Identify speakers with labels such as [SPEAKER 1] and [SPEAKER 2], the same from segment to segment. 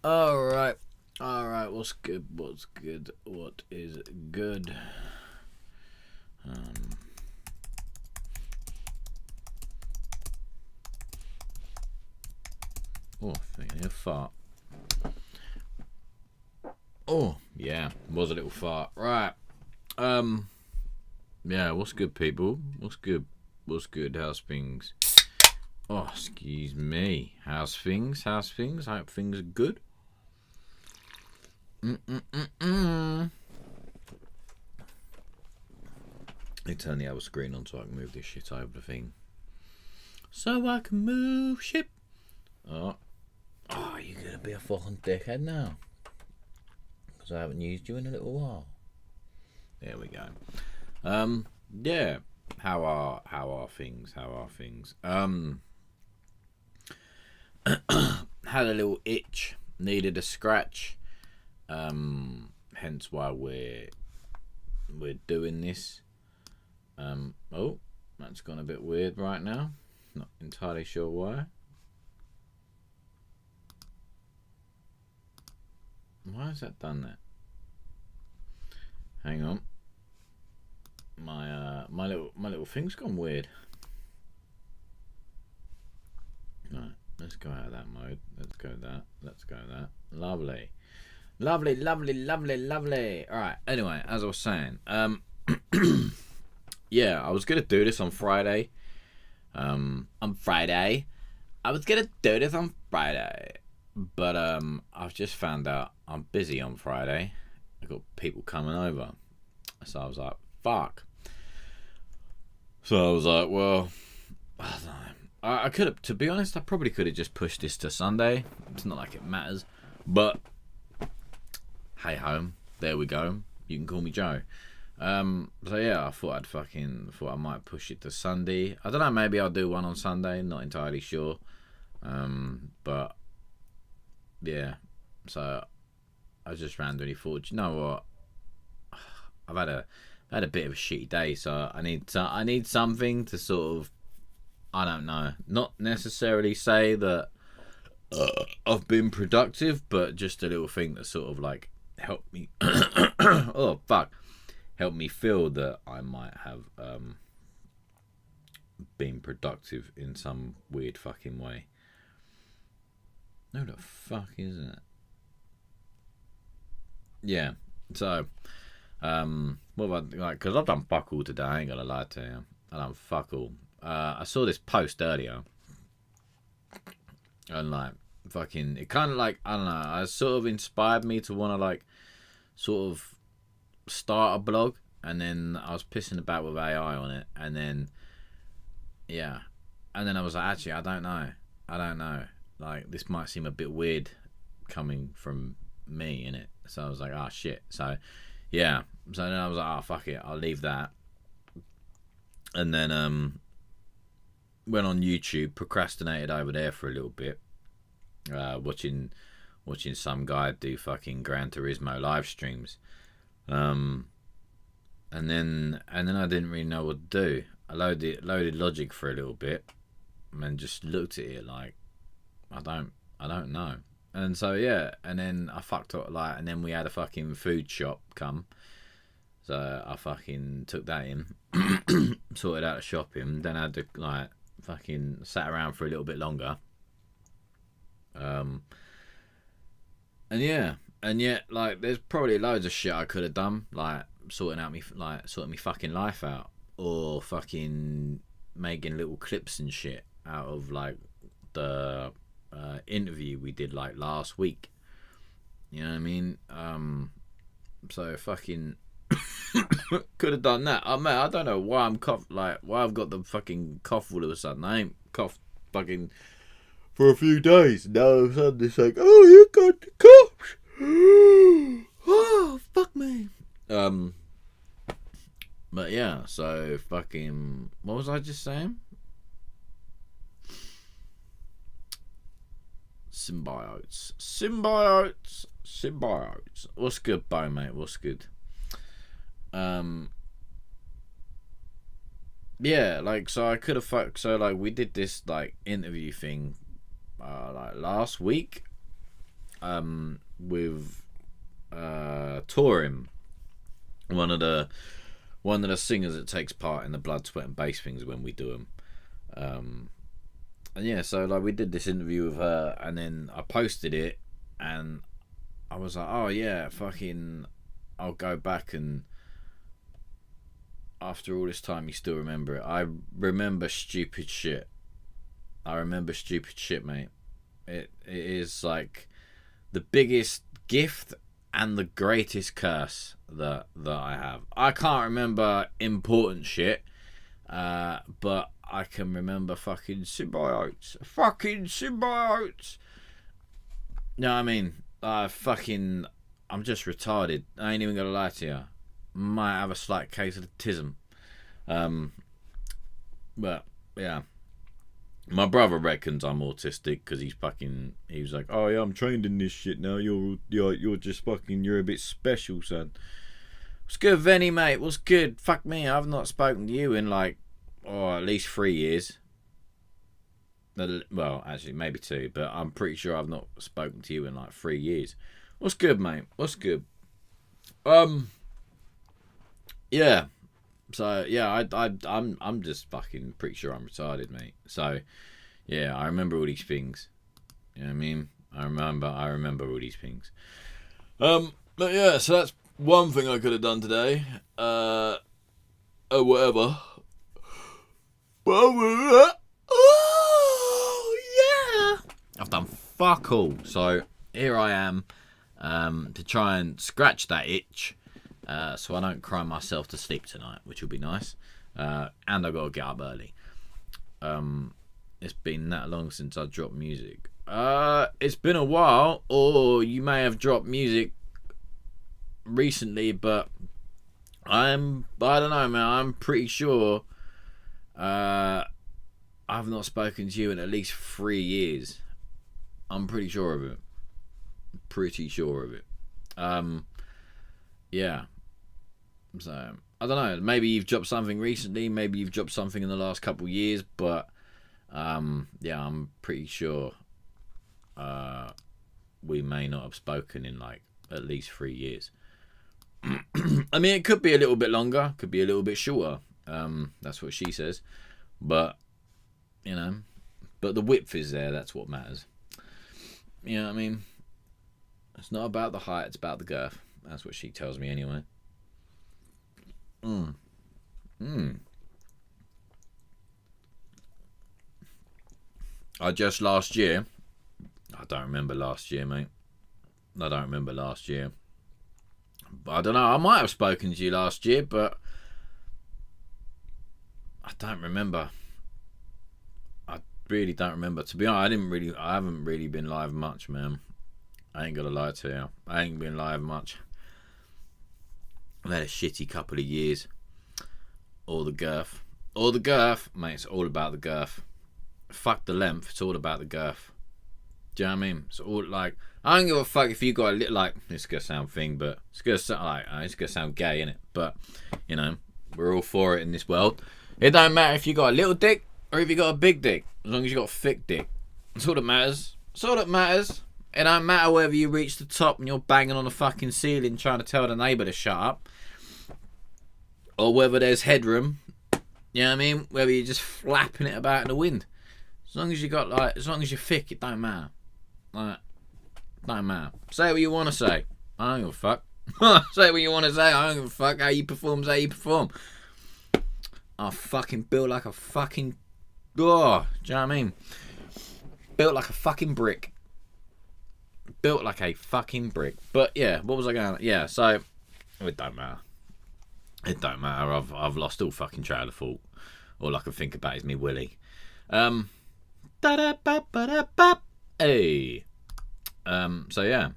[SPEAKER 1] Alright. Alright, what's good? What's good? What is good? Oh, thinking a fart. Oh, yeah, was a little fart. Right. Yeah, what's good, people? What's good? What's good? How's things? Oh, excuse me. How's things? How's things? I hope things are good. Let me turn the other screen on so I can move this shit over the thing. So I can move shit. Oh, you're gonna be a fucking dickhead now. Because I haven't used you in a little while. There we go. Yeah. How are things? How are things? Had a little itch, needed a scratch. Hence why we're doing this. Oh, that's gone a bit weird right now. Not entirely sure why. Why has that done that? Hang on. My little thing's gone weird. Right, let's go out of that mode. Let's go that. Let's go that. Lovely. Lovely, lovely, lovely, lovely. Alright, anyway, as I was saying, yeah, I was gonna do this on Friday. On Friday. I was gonna do this on Friday. But I've just found out I'm busy on Friday. I've got people coming over. So I was like, fuck. So I was like, well, I don't know. I could have, to be honest, I probably could have just pushed this to Sunday. It's not like it matters. But, hey ho, there we go. You can call me Joe. So yeah, I thought I might push it to Sunday. I don't know, maybe I'll do one on Sunday, not entirely sure. But, yeah, so I just randomly thought, you know what? I've had a bit of a shitty day, so I need something to sort of, I don't know, not necessarily say that I've been productive, but just a little thing that sort of like helped me. Oh fuck, helped me feel that I might have been productive in some weird fucking way. No, the fuck is it? Yeah, so. What about, like, because I've done fuck all today, I ain't gonna lie to you. I done fuck all. I saw this post earlier, and like, fucking, it kind of like, I don't know, it sort of inspired me to want to like, sort of start a blog, and then I was pissing about with AI on it, and then, yeah, and then I was like, actually, I don't know, like, this might seem a bit weird coming from me in it, so I was like, oh shit, so. Yeah, so then I was like, oh, fuck it, I'll leave that. And then went on YouTube, procrastinated over there for a little bit, watching some guy do fucking Gran Turismo live streams. And then I didn't really know what to do. I loaded Logic for a little bit, and just looked at it like, I don't know. And so yeah, and then I fucked up, like, and then we had a fucking food shop come, so I fucking took that in, sorted out the shopping, then I had to like fucking sat around for a little bit longer, and yeah, and yet like there's probably loads of shit I could have done, like sorting me fucking life out, or fucking making little clips and shit out of like the interview we did like last week. You know what I mean? So fucking could have done that. Mate, I don't know why I'm why I've got the fucking cough all of a sudden. I ain't coughed fucking for a few days. Now all of a sudden it's like, oh, you got the coughs. Oh, fuck me. But yeah, so fucking, what was I just saying? Symbiotes. What's good, Bo, mate? What's good? Yeah, like, so I could have so like we did this like interview thing like last week, with Touring, one of the singers that takes part in the Blood, Sweat and Bass things when we do them. And yeah, so like we did this interview with her, and then I posted it, and I was like, oh yeah, fucking, I'll go back, and after all this time you still remember it. I remember stupid shit. Mate. It is like the biggest gift and the greatest curse that I have. I can't remember important shit, but I can remember fucking symbiotes. No, I mean, I'm just retarded. I ain't even gonna lie to you. Might have a slight case of autism. But yeah, my brother reckons I'm autistic because he was like, oh yeah, I'm trained in this shit now. You're just fucking, you're a bit special, son. What's good, Venny, mate? What's good? Fuck me, I've not spoken to you in like, at least 3 years. Well, actually, maybe 2, but I'm pretty sure I've not spoken to you in like 3 years. What's good, mate? What's good? Yeah. So yeah, I'm just fucking pretty sure I'm retarded, mate. So yeah, I remember all these things. You know what I mean? I remember all these things. But yeah, so that's one thing I could have done today. Or whatever. Oh yeah. I've done fuck all. So here I am, to try and scratch that itch. So I don't cry myself to sleep tonight, which will be nice. And I've got to get up early. It's been that long since I dropped music. It's been a while, or you may have dropped music recently, but I don't know, man. I'm pretty sure I've not spoken to you in at least 3 years. I'm pretty sure of it. Yeah. So I don't know. Maybe you've dropped something recently. Maybe you've dropped something in the last couple of years. But yeah, I'm pretty sure we may not have spoken in like at least 3 years. I mean, it could be a little bit longer. Could be a little bit shorter. That's what she says. But you know, but the width is there. That's what matters. You know what I mean? It's not about the height. It's about the girth. That's what she tells me anyway. I don't remember last year, mate. I don't remember last year. But I don't know. I might have spoken to you last year, but I don't remember. I really don't remember. To be honest, I haven't really been live much, man. I ain't gonna lie to you. I ain't been live much. I've had a shitty couple of years. All the girth, mate. It's all about the girth. Fuck the length. It's all about the girth. Do you know what I mean? It's all like, I don't give a fuck if you got a little, like, it's gonna sound thing, but it's gonna sound gay, innit? But you know, we're all for it in this world. It don't matter if you got a little dick or if you got a big dick, as long as you got a thick dick. That's all that matters. It don't matter whether you reach the top and you're banging on the fucking ceiling trying to tell the neighbour to shut up, or whether there's headroom. You know what I mean? Whether you're just flapping it about in the wind. As long as you're thick, it don't matter. Like, don't matter. Say what you want to say. I don't give a fuck. Say what you want to say. I don't give a fuck. How you perform, how you perform. I fucking built like a fucking... Oh, do you know what I mean? Built like a fucking brick. But yeah, what was I going... Yeah, so... It don't matter. I've lost all fucking trail of thought. All I can think about is me willy. Hey. So yeah.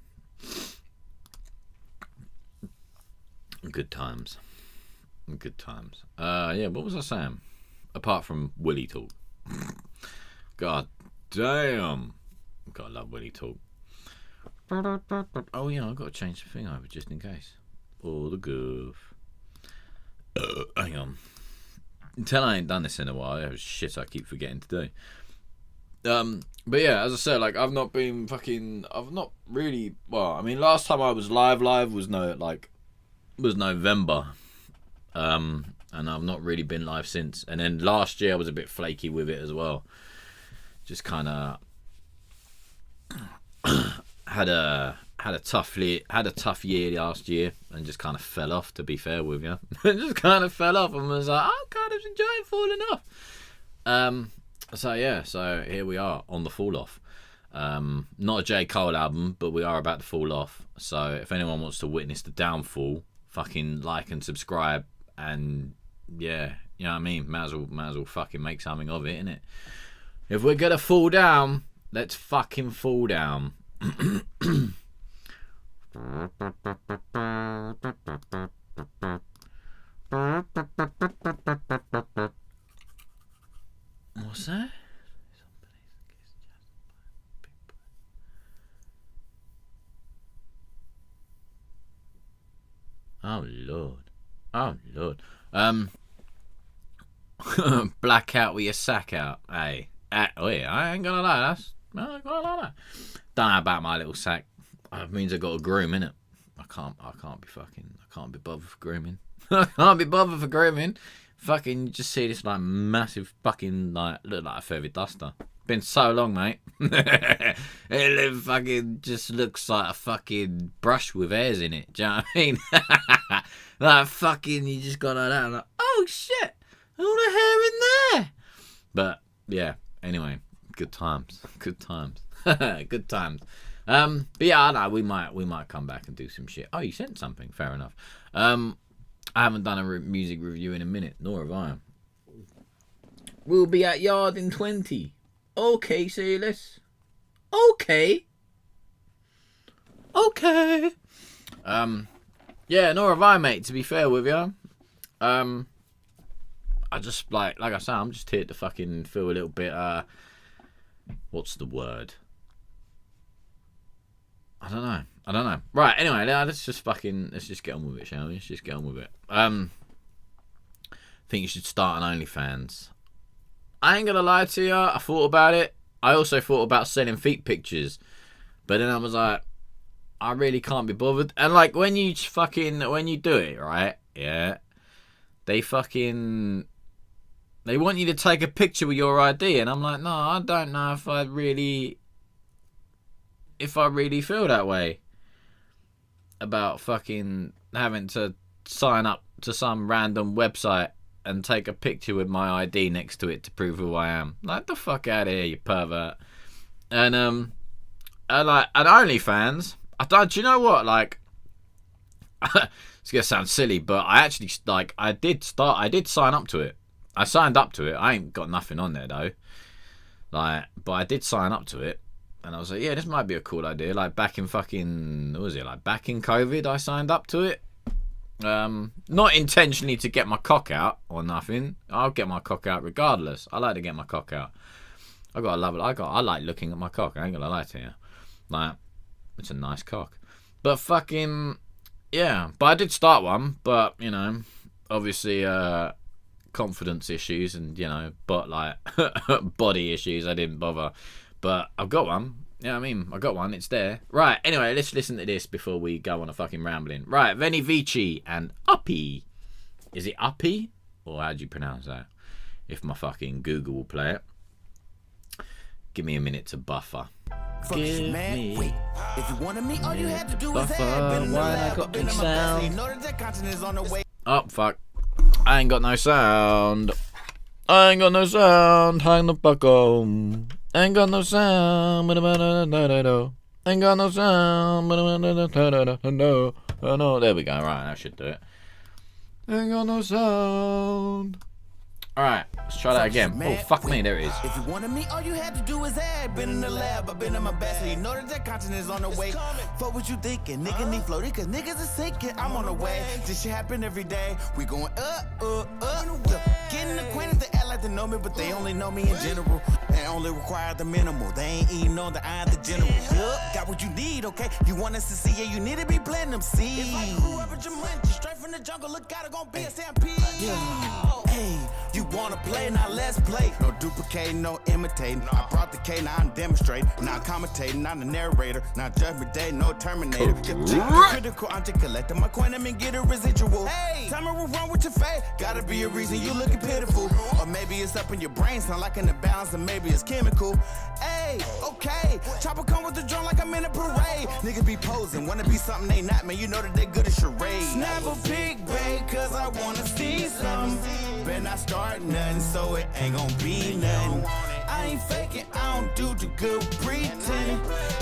[SPEAKER 1] Good times. Yeah, what was I saying? Apart from willy talk. God damn. God, I love willy talk. Oh yeah, I've got to change the thing over just in case. All the goof. Hang on. Until I ain't done this in a while, there's shit I keep forgetting to do. But yeah, as I said, like I've not really. Well, I mean, last time I was live was November. And I've not really been live since. And then last year I was a bit flaky with it as well. Just kind of had a tough year last year, and just kind of fell off. To be fair with you, just kind of fell off, and was like, I kind of enjoying falling off. So yeah, so here we are on the fall off. Not a J. Cole album, but we are about to fall off. So if anyone wants to witness the downfall, fucking like and subscribe, and yeah, you know what I mean. Might as well fucking make something of it, innit? If we're gonna fall down, let's fucking fall down. What's that? Oh Lord. Blackout with your sack out. Hey. Oh yeah, I ain't gonna lie. Don't know about my little sack. It means I got a groom, innit? I can't be bothered for grooming. I can't be bothered for grooming. Fucking just see this like massive fucking like look like a feather duster. Been so long, mate. It fucking just looks like a fucking brush with hairs in it. Do you know what I mean? Like fucking, you just got like that. And like, oh shit, all the hair in there. But yeah, anyway, good times. Good times. But yeah, I know we might come back and do some shit. Oh, you sent something. Fair enough. I haven't done a music review in a minute, nor have I. We'll be at Yard in 20. Okay, Silas. Okay. Yeah, nor have I, mate, to be fair with you. I just, like I say, I'm just here to fucking feel a little bit, what's the word? I don't know. Right, anyway, let's just get on with it, shall we? Let's just get on with it. I think you should start an OnlyFans. I ain't gonna lie to you, I thought about it. I also thought about selling feet pictures. But then I was like, I really can't be bothered. And like, when you do it, right? Yeah. They want you to take a picture with your ID. And I'm like, no, I don't know if I really feel that way about fucking having to sign up to some random website and take a picture with my ID next to it to prove who I am. Like, the fuck out of here, you pervert. And OnlyFans, do you know what? Like, it's gonna sound silly, but I actually I did sign up to it. I signed up to it. I ain't got nothing on there though. Like, but I did sign up to it. And I was like, yeah, this might be a cool idea. Like, back in fucking, what was it? Like, back in COVID, I signed up to it. Not intentionally to get my cock out or nothing. I'll get my cock out regardless. I like to get my cock out. I gotta love it. I like looking at my cock. I ain't gonna lie to you. Like, it's a nice cock. But fucking, yeah. But I did start one. But, you know, obviously, confidence issues and, you know, but like, body issues. I didn't bother. But I've got one. You know what I mean? I got one. It's there. Right. Anyway, let's listen to this before we go on a fucking rambling. Right. Veni Vici and Uppy. Is it Uppy? Or how do you pronounce that? If my fucking Google will play it. Give me a minute to buffer. Give me wait. If you wanted me, all you had to do buffer. Why I got no sound? Oh, fuck. I ain't got no sound. Hang the fuck on. Ain't got no sound. Ain't got no sound. No. There we go. Right, that should do it. Ain't got no sound. Alright, let's try that again. Oh, fuck me, there it is. If you wanted me, all you had to do is add. Been in the lab, I've been in my best. So you know that content is on the way. Fuck what you thinking, nigga need floating, cause niggas is sinking. I'm on the way, this shit happen every day. We going up. Getting acquainted, they act like they know me, but they only know me in general. They only require the minimal, they ain't eating on the eye of the general. Got what you need, okay? You want us to see, yeah, you need to be planting them seeds. If I grew up at your straight from the jungle, look out, it gon' be a stampede. Hey, you
[SPEAKER 2] wanna play, now let's play. No duplicating, no imitating. I brought the K, now I'm demonstrating. Now I'm commentating, not a narrator. Now judgment day, no terminator. Critical, I'm just collecting my coin and get a residual. Hey, tell me what's wrong with your face. Gotta be a reason you looking pitiful. Or maybe it's up in your brain, sound like an imbalance, and maybe it's chemical. Hey, okay. Chopper come with the drum like I'm in a parade. Niggas be posing, wanna be something they not, man. You know that they good at charades. Snap a big bait, cause I wanna see some. Better not start nothing, so it ain't gon' be nothing. I ain't faking, I don't do too good pretending.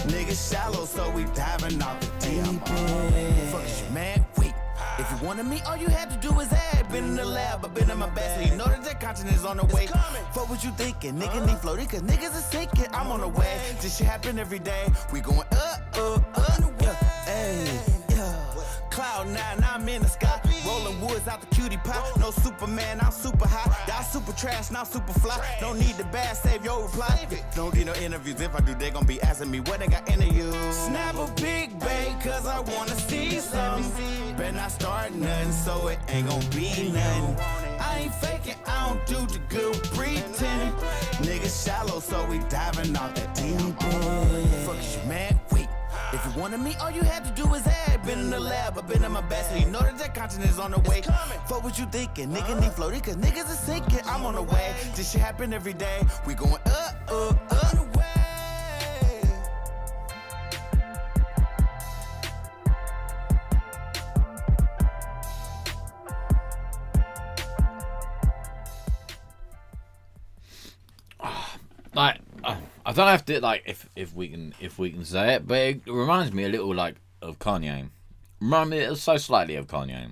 [SPEAKER 2] Niggas shallow, so we diving off the deep end. Fuck is you, man? Wait. If you wanted me, all you had to do was add. Been in the lab, I've been in my best, so you know that that content is on the way. Fuck what you thinking, nigga need floating, cause niggas is sinking. I'm on the way, this shit happen every day. We going yeah, hey, yeah. Cloud 9, I'm in the sky. Rolling woods out the cutie pie. No Superman, I'm super high. Y'all super trash, now super fly. Don't need the bad, save your reply. Don't need no interviews. If I do, they gon' be asking me what they got interviews. Snap a big bait, cause I wanna see some. Better not start nothing, so it ain't gon' be nothing. I ain't faking, I don't do the good pretending. Niggas shallow, so we diving off that deep end. Fuck is you, man? Wait. If you wanted me, all you had to do was add. Been in the lab, I've been in my best, so you know that that content is on the way. Fuck what you thinking, nigga need floating, cause niggas is sinking. I'm on the way, this shit happen every day. We going
[SPEAKER 1] like I don't have to like if we can say it, but it reminds me a little like of Kanye. Reminds me so slightly of Kanye,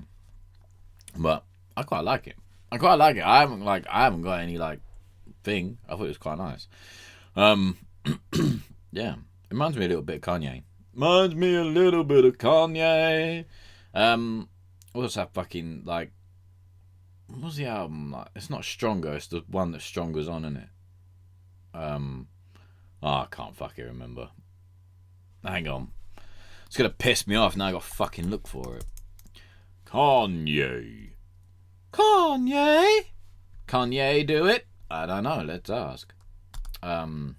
[SPEAKER 1] but I quite like it. I haven't got any like thing. I thought it was quite nice. Yeah, it reminds me a little bit of Kanye. Reminds me a little bit of Kanye. What's that fucking like? What's the album like? It's not Stronger. It's the one that Stronger's on, isn't it? I can't fucking remember. Hang on. It's gonna piss me off now. I gotta fucking look for it. Kanye do it? I don't know. Let's ask. Oh,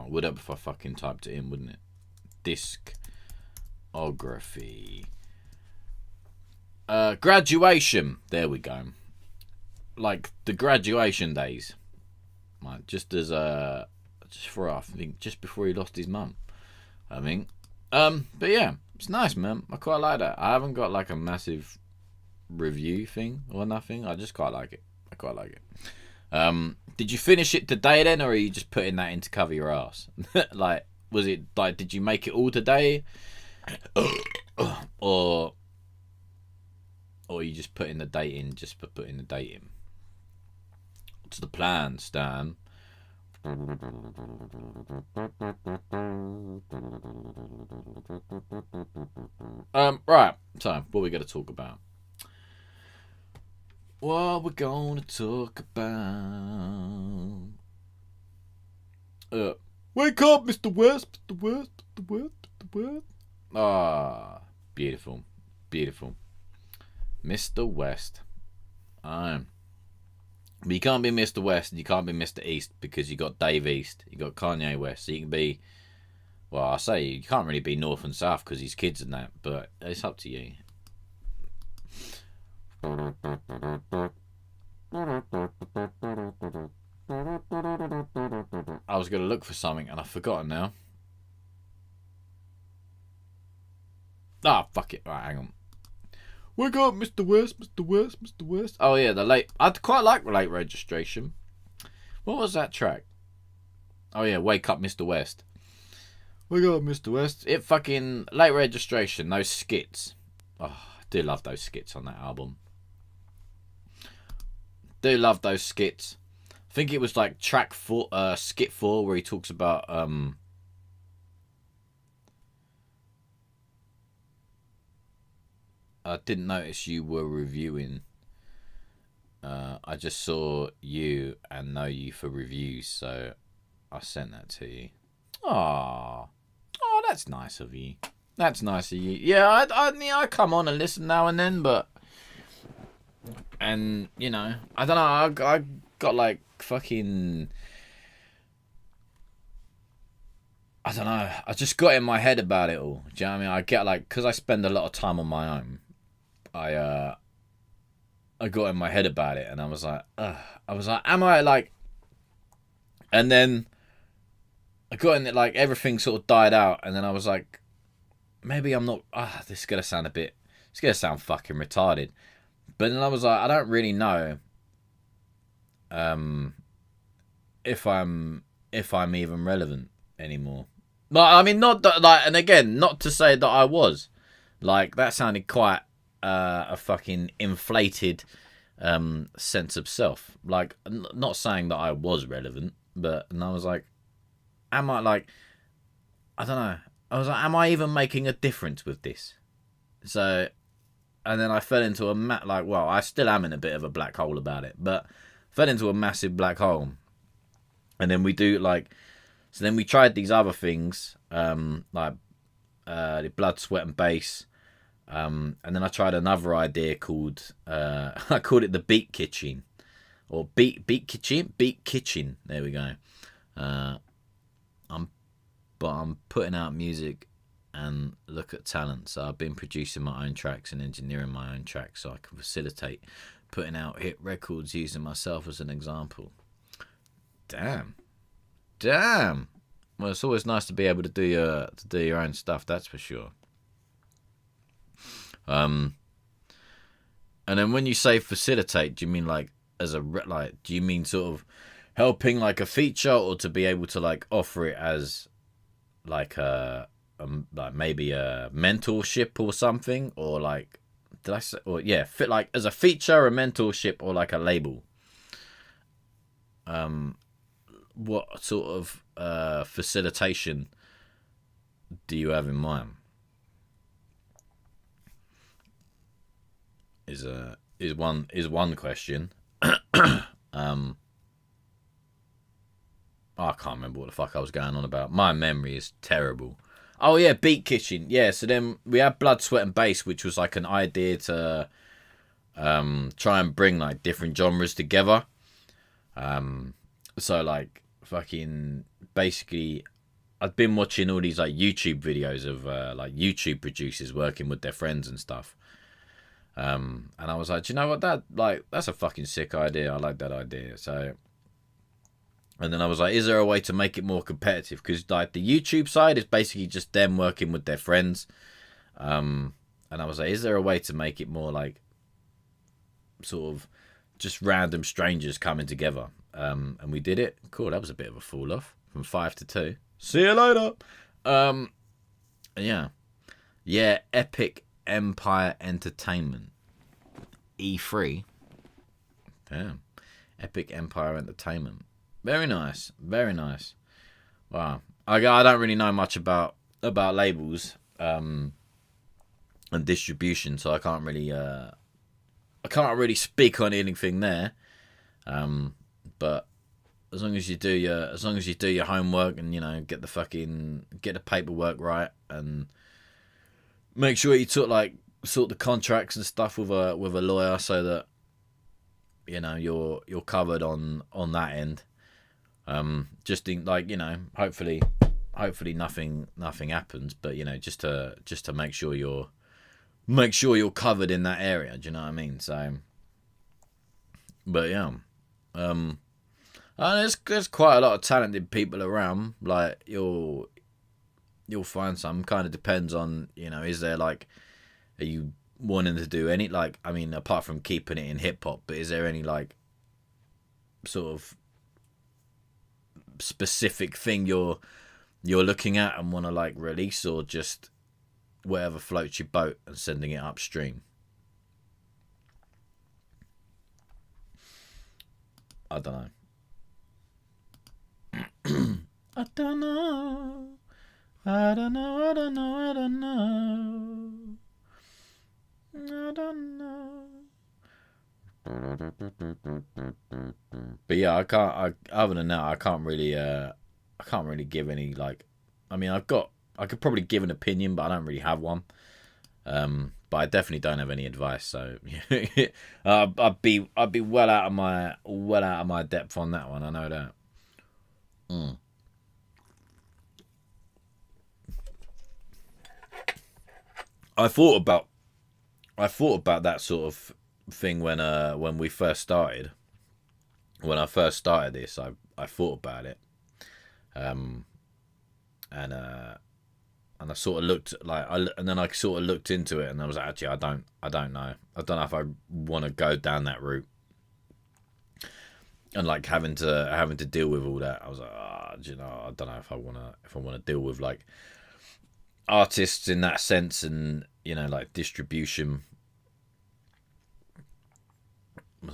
[SPEAKER 1] would help if I fucking typed it in, wouldn't it? Discography. Graduation. There we go. Like the graduation days. Like just as I think just before he lost his mum. I think. But yeah, it's nice, man. I quite like that. I haven't got like a massive review thing or nothing. I just quite like it. I quite like it. Did you finish it today then, or are you just putting that in to cover your ass? Like, was it like, did you make it all today, or you just putting the date in just for putting the date in? What's the plan, Stan? Right. So, what are we going to talk about? What we're gonna talk about? Wake up, Mr. West, Mr. West, Mr. West, Mr. West. Ah, beautiful, beautiful, Mr. West. But you can't be Mr. West and you can't be Mr. East because you got Dave East, you got Kanye West. So you can be, well, I say you can't really be North and South because he's kids and that, but it's up to you. I was going to look for something and I've forgotten now. Ah, fuck it. Right, hang on. Wake up, Mr. West, Mr. West, Mr. West. Oh, yeah, the late... I'd quite like Late Registration. What was that track? Oh, yeah, Wake Up, Mr. West. Wake up, Mr. West. It fucking... Late Registration, those skits. Oh, I do love those skits on that album. Do love those skits. I think it was like track 4, skit 4, where he talks about I didn't notice you were reviewing. I just saw you and know you for reviews, so I sent that to you. Oh, that's nice of you. That's nice of you. Yeah, I come on and listen now and then, but And you know, I don't know. I got like fucking. I don't know. I just got in my head about it all. Do you know what I mean? I get like, because I spend a lot of time on my own. I got in my head about it, and I was like, am I like? And then I got in it, like everything sort of died out, and then I was like, maybe I'm not. This is gonna sound a bit. It's gonna sound fucking retarded. But then I was like, I don't really know. If I'm even relevant anymore. Like, I mean, not that, like, and again, not to say that I was. Like, that sounded quite a fucking inflated sense of self. Like, not saying that I was relevant, but, and I was like, am I, like, I don't know. I was like, am I even making a difference with this? So, and then I fell into well, I still am in a bit of a black hole about it, but fell into a massive black hole. And then we do, like, so then we tried these other things, like the blood, sweat, and bass. And then I tried another idea called, I called it the beat kitchen. Or beat kitchen? Beat kitchen. There we go. I'm putting out music and look at talent. So I've been producing my own tracks and engineering my own tracks so I can facilitate putting out hit records using myself as an example. Damn. Well, it's always nice to be able to do your own stuff. That's for sure. And then when you say facilitate, do you mean like do you mean sort of helping like a feature, or to be able to like offer it as like like maybe a mentorship or something, or like did I say, or yeah, fit like as a feature, a mentorship, or like a label? What sort of facilitation do you have in mind? Is one question. I can't remember what the fuck I was going on about. My memory is terrible. Oh yeah, Beat Kitchen. Yeah, so then we had Blood, Sweat and Bass, which was like an idea to try and bring like different genres together. So like fucking basically I'd been watching all these like YouTube videos of like YouTube producers working with their friends and stuff. And I was like, do you know what, that's a fucking sick idea. I like that idea. So, and then I was like, is there a way to make it more competitive? Because like the YouTube side is basically just them working with their friends. And I was like, is there a way to make it more like sort of just random strangers coming together? And we did it. Cool. That was a bit of a fall off from 5 to 2. See you later. Yeah. Epic Empire Entertainment. E3. Damn. Epic Empire Entertainment. Very nice. Wow. I don't really know much about labels and distribution, so I can't really speak on anything there. But as long as you do your homework and, you know, get the paperwork right and make sure you sort the contracts and stuff with a lawyer so that, you know, you're covered on that end. Just think, like, you know, hopefully nothing happens, but, you know, just to make sure you're covered in that area. Do you know what I mean? So, but yeah, there's quite a lot of talented people around. Like you'll find some. Kind of depends on, you know, is there like, are you wanting to do any, like, I mean, apart from keeping it in hip hop, but is there any like sort of specific thing you're looking at and want to like release, or just whatever floats your boat and sending it upstream? I don't know. I don't know. I don't know. But yeah, other than that, I can't really give any, like, I mean, I could probably give an opinion, but I don't really have one. but I definitely don't have any advice. So I'd be well out of my depth on that one. I know that. I thought about that sort of thing when we first started. When I first started this, I thought about it, and I sort of looked and then I sort of looked into it, and I was like, actually, I don't know. I don't know if I want to go down that route, and like having to deal with all that. I was like, you know, I don't know if I want to deal with like artists in that sense, and you know, like distribution.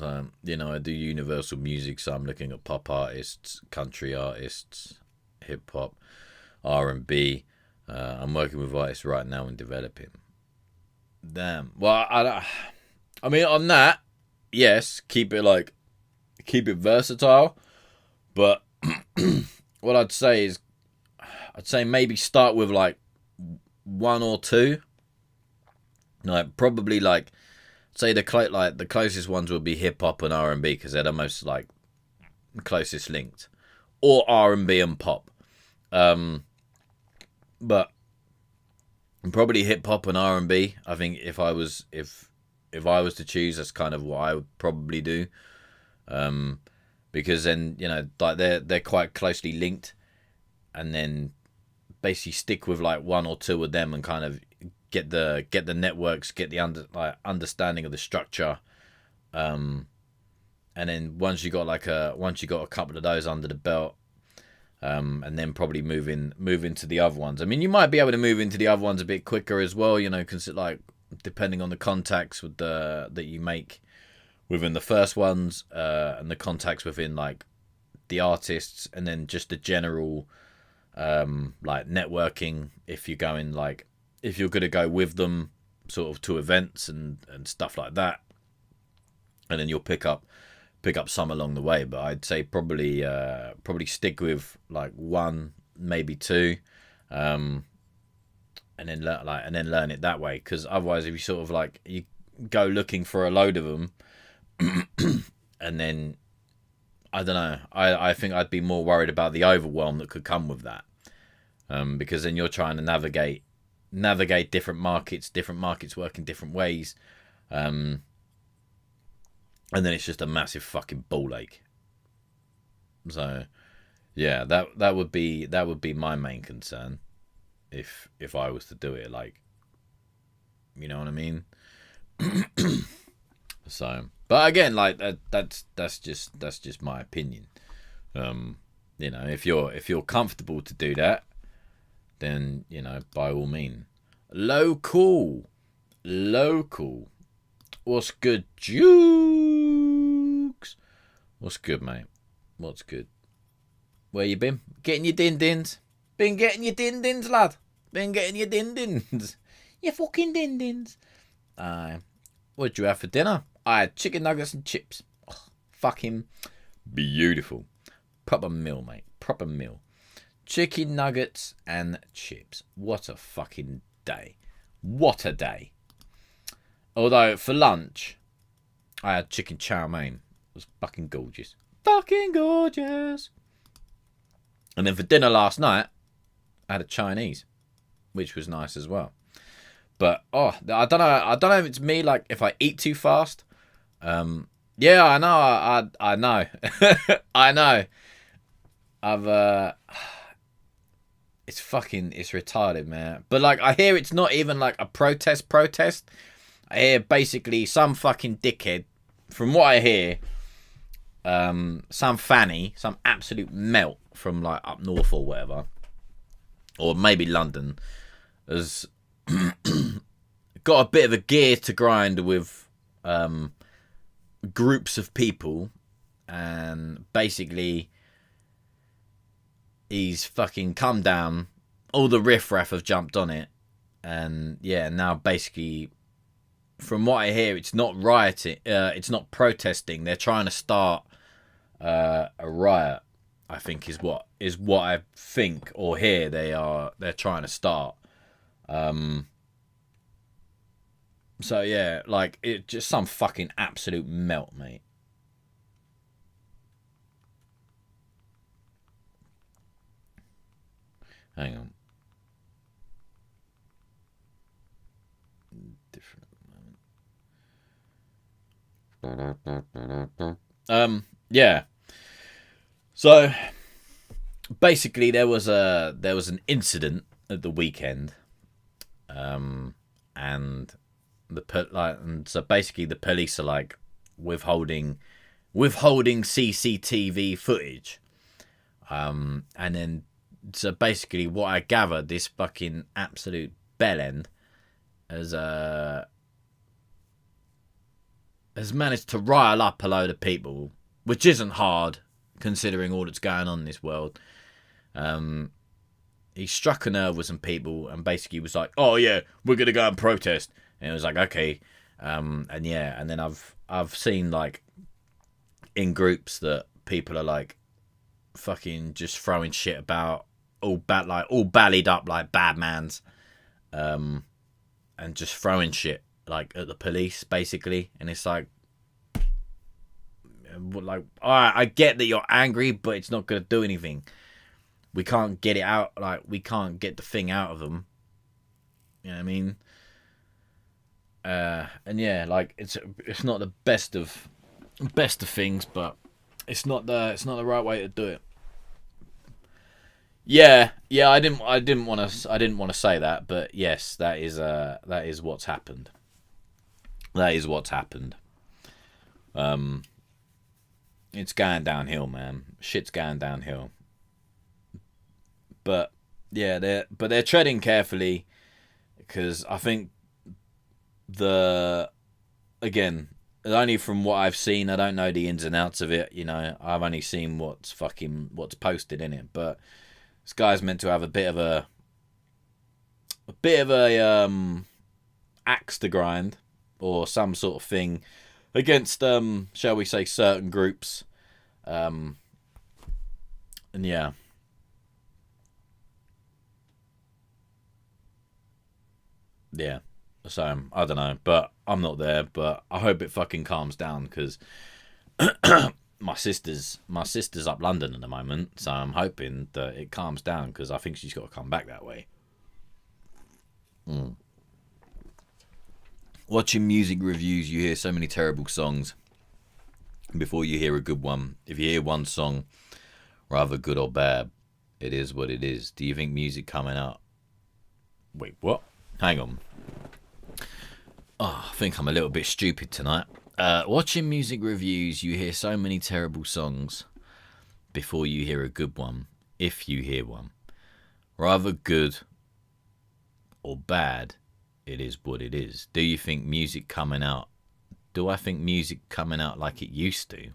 [SPEAKER 1] So, you know, I do universal music, so I'm looking at pop artists, country artists, hip hop, R&B. I'm working with artists right now and developing. Damn. Well, I mean, on that, yes, keep it versatile. But what I'd say is, maybe start with like one or two. Like probably like, say the closest ones would be hip hop and R&B because they're the most like closest linked, or R&B and pop. But probably hip hop and R&B. I think if I was to choose, that's kind of what I would probably do. Because then, you know, like they're quite closely linked, and then basically stick with like one or two of them and kind of get the networks, get the understanding of the structure, and then once you got a couple of those under the belt, and then probably move into the other ones. I mean, you might be able to move into the other ones a bit quicker as well, you know, because like depending on the contacts with that you make within the first ones, and the contacts within like the artists, and then just the general like networking. If you're going like, if you're going to go with them sort of to events and stuff like that, and then you'll pick up some along the way. But I'd say probably stick with like one, maybe two, and then learn it that way. Because otherwise, if you sort of like you go looking for a load of them, and then I don't know, I think I'd be more worried about the overwhelm that could come with that, because then you're trying to navigate different markets work in different ways, and then it's just a massive fucking ball ache. So yeah, that would be my main concern if I was to do it, like, you know what I mean. So, but again, like that's just my opinion. You know, if you're comfortable to do that, then, you know, by all means. Local. What's good, Jukes? What's good, mate? What's good? Where you been? Getting your din-dins? Been getting your din-dins, lad? Been getting your din-dins? You fucking din-dins. What'd you have for dinner? I had chicken nuggets and chips. Oh, fucking beautiful. Proper meal, mate. Proper meal. Chicken nuggets and chips. What a fucking day. What a day. Although, for lunch, I had chicken chow mein. It was fucking gorgeous. Fucking gorgeous. And then for dinner last night, I had a Chinese, which was nice as well. But, I don't know if it's me, like, if I eat too fast. Yeah, I know. I know. I know. It's retarded, man. But like, I hear it's not even like a protest. I hear basically some fucking dickhead, from what I hear, some fanny, some absolute melt from like up north or whatever, or maybe London, has got a bit of a gear to grind with groups of people, and basically he's fucking come down, all the riffraff have jumped on it, and yeah, now basically, from what I hear, it's not rioting, it's not protesting, they're trying to start a riot, I think is what I think or hear they're trying to start. So yeah, like it just some fucking absolute melt, mate. Hang on. Different moment. Yeah. So basically there was an incident at the weekend. And so basically the police are like withholding CCTV footage. And then so basically what I gathered, this fucking absolute bellend has managed to rile up a load of people, which isn't hard considering all that's going on in this world. He struck a nerve with some people and basically was like, "Oh yeah, we're gonna go and protest." And it was like, okay, and then I've seen like in groups that people are like fucking just throwing shit about, all ballied up like bad mans, and just throwing shit like at the police basically. And it's like, all right, I get that you're angry, but it's not gonna do anything. We can't get it out, like we can't get the thing out of them. You know what I mean? And yeah, like it's not the best of things, but it's not the right way to do it. Yeah, I didn't want to say that, but yes, that is what's happened. That is what's happened. It's going downhill, man. Shit's going downhill. But yeah, they're treading carefully, because I think again, only from what I've seen, I don't know the ins and outs of it. You know, I've only seen what's posted in it. But this guy's meant to have a bit of a axe to grind, or some sort of thing against shall we say, certain groups. And yeah. Yeah, so I don't know, but I'm not there. But I hope it fucking calms down, because my sister's up London at the moment, so I'm hoping that it calms down, because I think she's got to come back that way. Watching music reviews, you hear so many terrible songs before you hear a good one. If you hear one song, rather good or bad, it is what it is. Do you think music coming out? Wait, what? Hang on. Oh, I think I'm a little bit stupid tonight. Watching music reviews, you hear so many terrible songs before you hear a good one, if you hear one. Rather good or bad, it is what it is. Do you think music coming out? Do I think music coming out like it used to?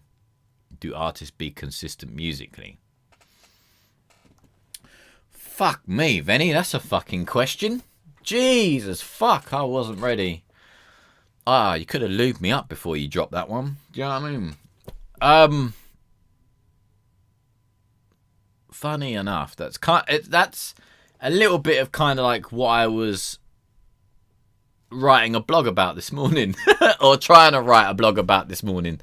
[SPEAKER 1] Do artists be consistent musically? Fuck me, Venny, that's a fucking question. Jesus, fuck, I wasn't ready. You could have lubed me up before you dropped that one. Do you know what I mean? Funny enough, that's a little bit of kind of like what I was writing a blog about this morning, or trying to write a blog about this morning.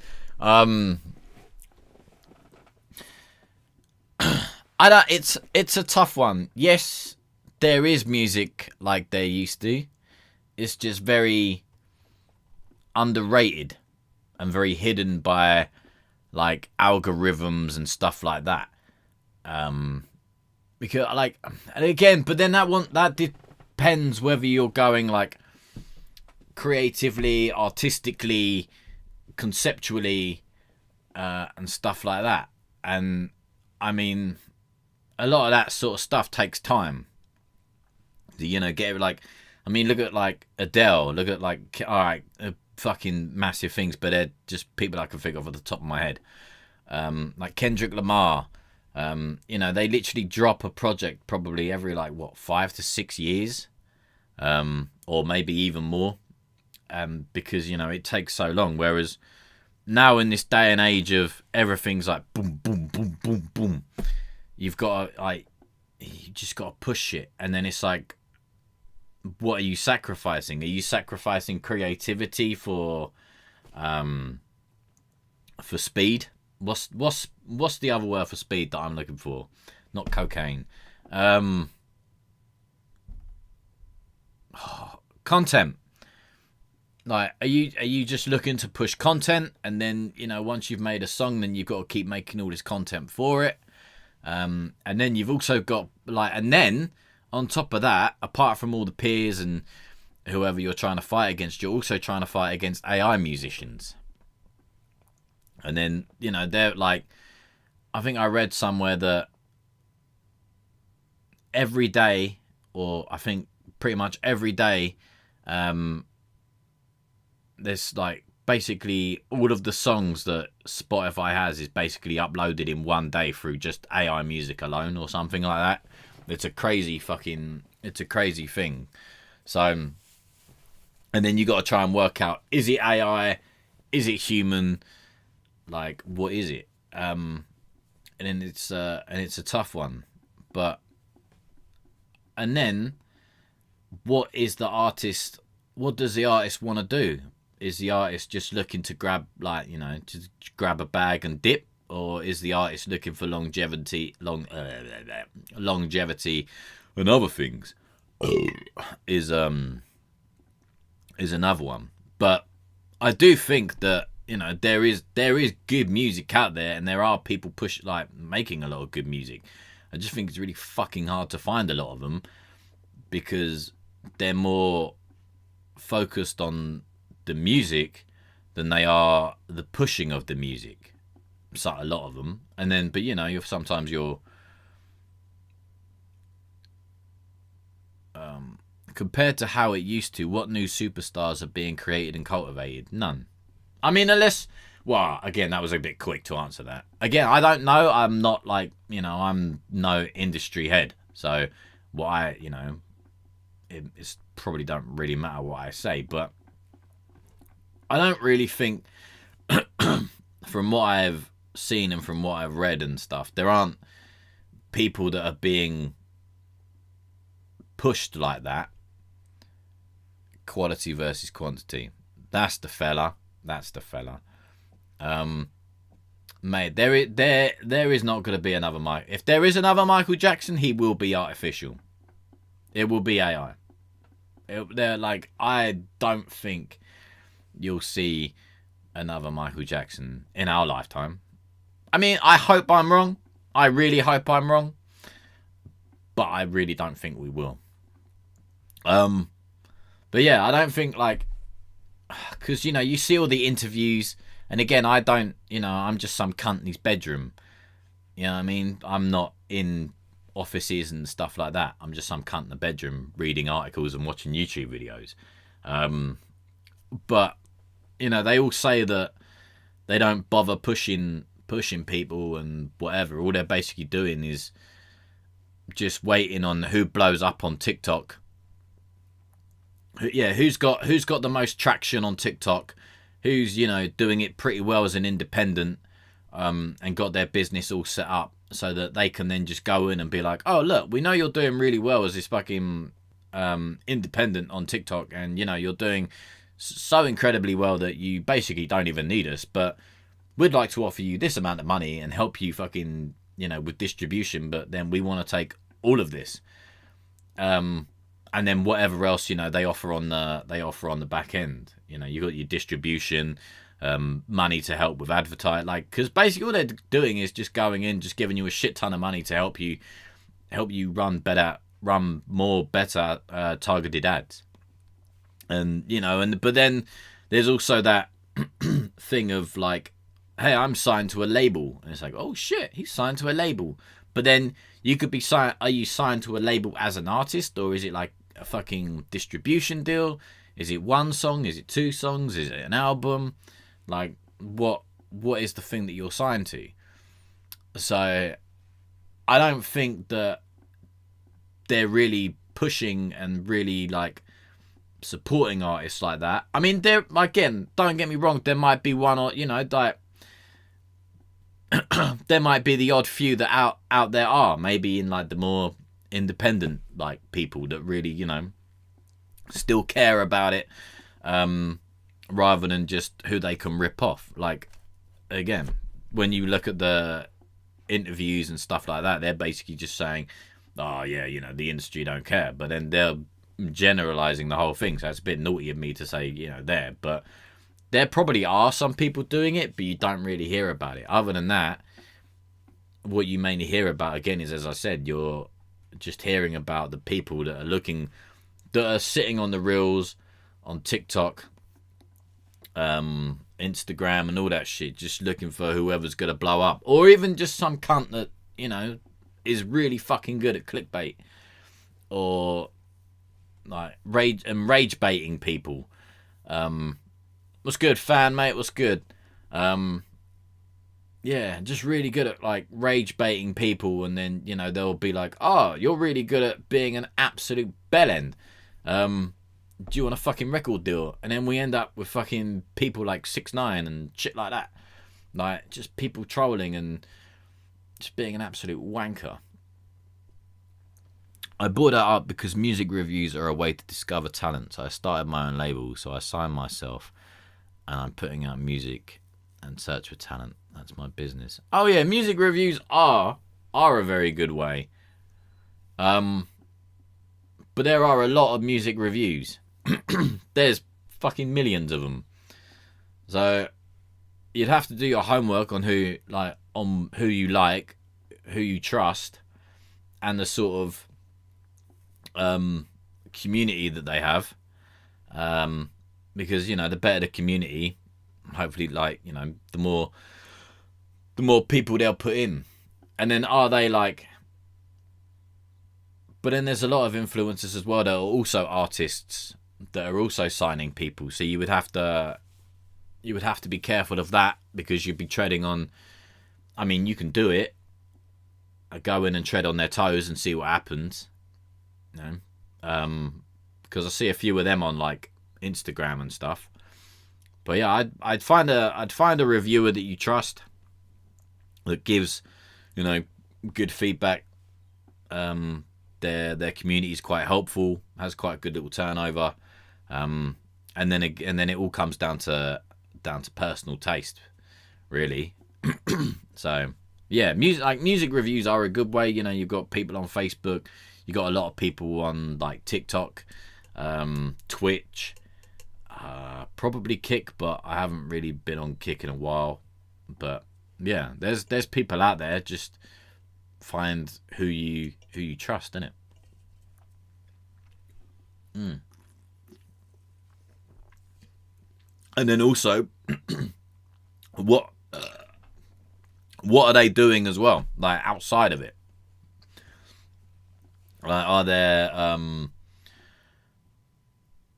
[SPEAKER 1] It's a tough one. Yes, there is music like there used to. It's just very underrated and very hidden by like algorithms and stuff like that. Because like, and again, but then that depends whether you're going like creatively, artistically, conceptually, and stuff like that. And I mean, a lot of that sort of stuff takes time. You know, get like, I mean, look at like Adele, look at like, all right, fucking massive things, but they're just people I can think of at the top of my head. Like Kendrick Lamar, you know, they literally drop a project probably every like 5 to 6 years, or maybe even more, because you know it takes so long. Whereas now in this day and age of everything's like boom, boom, boom, boom, boom, you just got to push it, and then it's like what are you sacrificing? Are you sacrificing creativity for speed? What's the other word for speed that I'm looking for? Not cocaine. Content. Like, are you just looking to push content, and then, you know, once you've made a song, then you've got to keep making all this content for it, and then you've also got like, and then on top of that, apart from all the peers and whoever you're trying to fight against, you're also trying to fight against AI musicians. And then, you know, they're like, I think I read somewhere that every day, or I think pretty much every day, there's like basically all of the songs that Spotify has is basically uploaded in one day through just AI music alone or something like that. It's a crazy thing. So, and then you got to try and work out, is it AI? Is it human? Like, what is it? And then it's a tough one. And then what does the artist want to do? Is the artist just looking to grab, like, you know, to grab a bag and dip, or is the artist looking for longevity and other things? is another one. But I do think that, you know, there is good music out there, and there are people making a lot of good music. I just think it's really fucking hard to find a lot of them, because they're more focused on the music than they are the pushing of the music. So a lot of them, and then, but you know, sometimes you're compared to how it used to. What new superstars are being created and cultivated? None. I mean, unless, well, again, that was a bit quick to answer that. Again, I don't know. I'm not like, you know, I'm no industry head, so it's probably don't really matter what I say, but I don't really think, from what I've seen and from what I've read and stuff, there aren't people that are being pushed like that. Quality versus quantity. That's the fella. Mate, there is not going to be another Mike. If there is another Michael Jackson, he will be artificial. It will be AI. I don't think you'll see another Michael Jackson in our lifetime. I mean, I hope I'm wrong. I really hope I'm wrong. But I really don't think we will. But yeah, I don't think, like, because, you know, you see all the interviews, and again, I don't, you know, I'm just some cunt in his bedroom. You know what I mean? I'm not in offices and stuff like that. I'm just some cunt in the bedroom reading articles and watching YouTube videos. But, you know, they all say that they don't bother pushing people and whatever. All they're basically doing is just waiting on who blows up on TikTok. Yeah, who's got the most traction on TikTok? Who's, you know, doing it pretty well as an independent, and got their business all set up so that they can then just go in and be like, oh, look, we know you're doing really well as this fucking independent on TikTok, and, you know, you're doing so incredibly well that you basically don't even need us, but we'd like to offer you this amount of money and help you fucking, you know, with distribution, but then we want to take all of this. And then whatever else, you know, they offer on the back end. You know, you got your distribution, money to help with advertise, like, because basically all they're doing is just going in, just giving you a shit ton of money to help you run more better targeted ads. And, you know, but then there's also that thing of like, hey, I'm signed to a label, and it's like, oh shit, he's signed to a label. But then you could be signed. Are you signed to a label as an artist, or is it like a fucking distribution deal? Is it one song? Is it two songs? Is it an album? Like, what is the thing that you're signed to? So I don't think that they're really pushing and really like supporting artists like that. I mean, there, again, don't get me wrong, there might be one, or, you know, like there might be the odd few that out there are maybe in like the more independent like people that really, you know, still care about it, rather than just who they can rip off. Like, again, when you look at the interviews and stuff like that, they're basically just saying, oh yeah, you know, the industry don't care, but then they're generalizing the whole thing. So it's a bit naughty of me to say, you know, but there probably are some people doing it, but you don't really hear about it. Other than that, what you mainly hear about, again, is, as I said, you're just hearing about the people that are sitting on the reels on TikTok, Instagram and all that shit, just looking for whoever's gonna blow up, or even just some cunt that, you know, is really fucking good at clickbait, or like rage baiting people. What's good, fan, mate? What's good? Yeah, just really good at like rage baiting people, and then, you know, they'll be like, oh, you're really good at being an absolute bellend. Do you want a fucking record deal? And then we end up with fucking people like 6ix9ine and shit like that. Like, just people trolling and just being an absolute wanker. I brought that up because music reviews are a way to discover talent. So I started my own label, so I signed myself, and I'm putting out music and search for talent. That's my business. Oh yeah, music reviews are a very good way. But there are a lot of music reviews. There's fucking millions of them. So you'd have to do your homework on who you like, who you trust, and the sort of community that they have. Because, you know, the better the community, hopefully, like, you know, the more people they'll put in. And then are they like... But then there's a lot of influencers as well that are also artists that are also signing people. So you would have to be careful of that, because you'd be treading on... I mean, you can do it. Go in and tread on their toes and see what happens. You know? Because I see a few of them on like Instagram and stuff. But yeah, I'd find a reviewer that you trust, that gives, you know, good feedback. Their community is quite helpful, has quite a good little turnover, and then it all comes down to personal taste, really. So yeah, music reviews are a good way. You know, you've got people on Facebook, you got a lot of people on like TikTok, Twitch, probably Kick, but I haven't really been on Kick in a while. But yeah, there's people out there. Just find who you trust, innit? And then also, what are they doing as well, like outside of it? Like, are there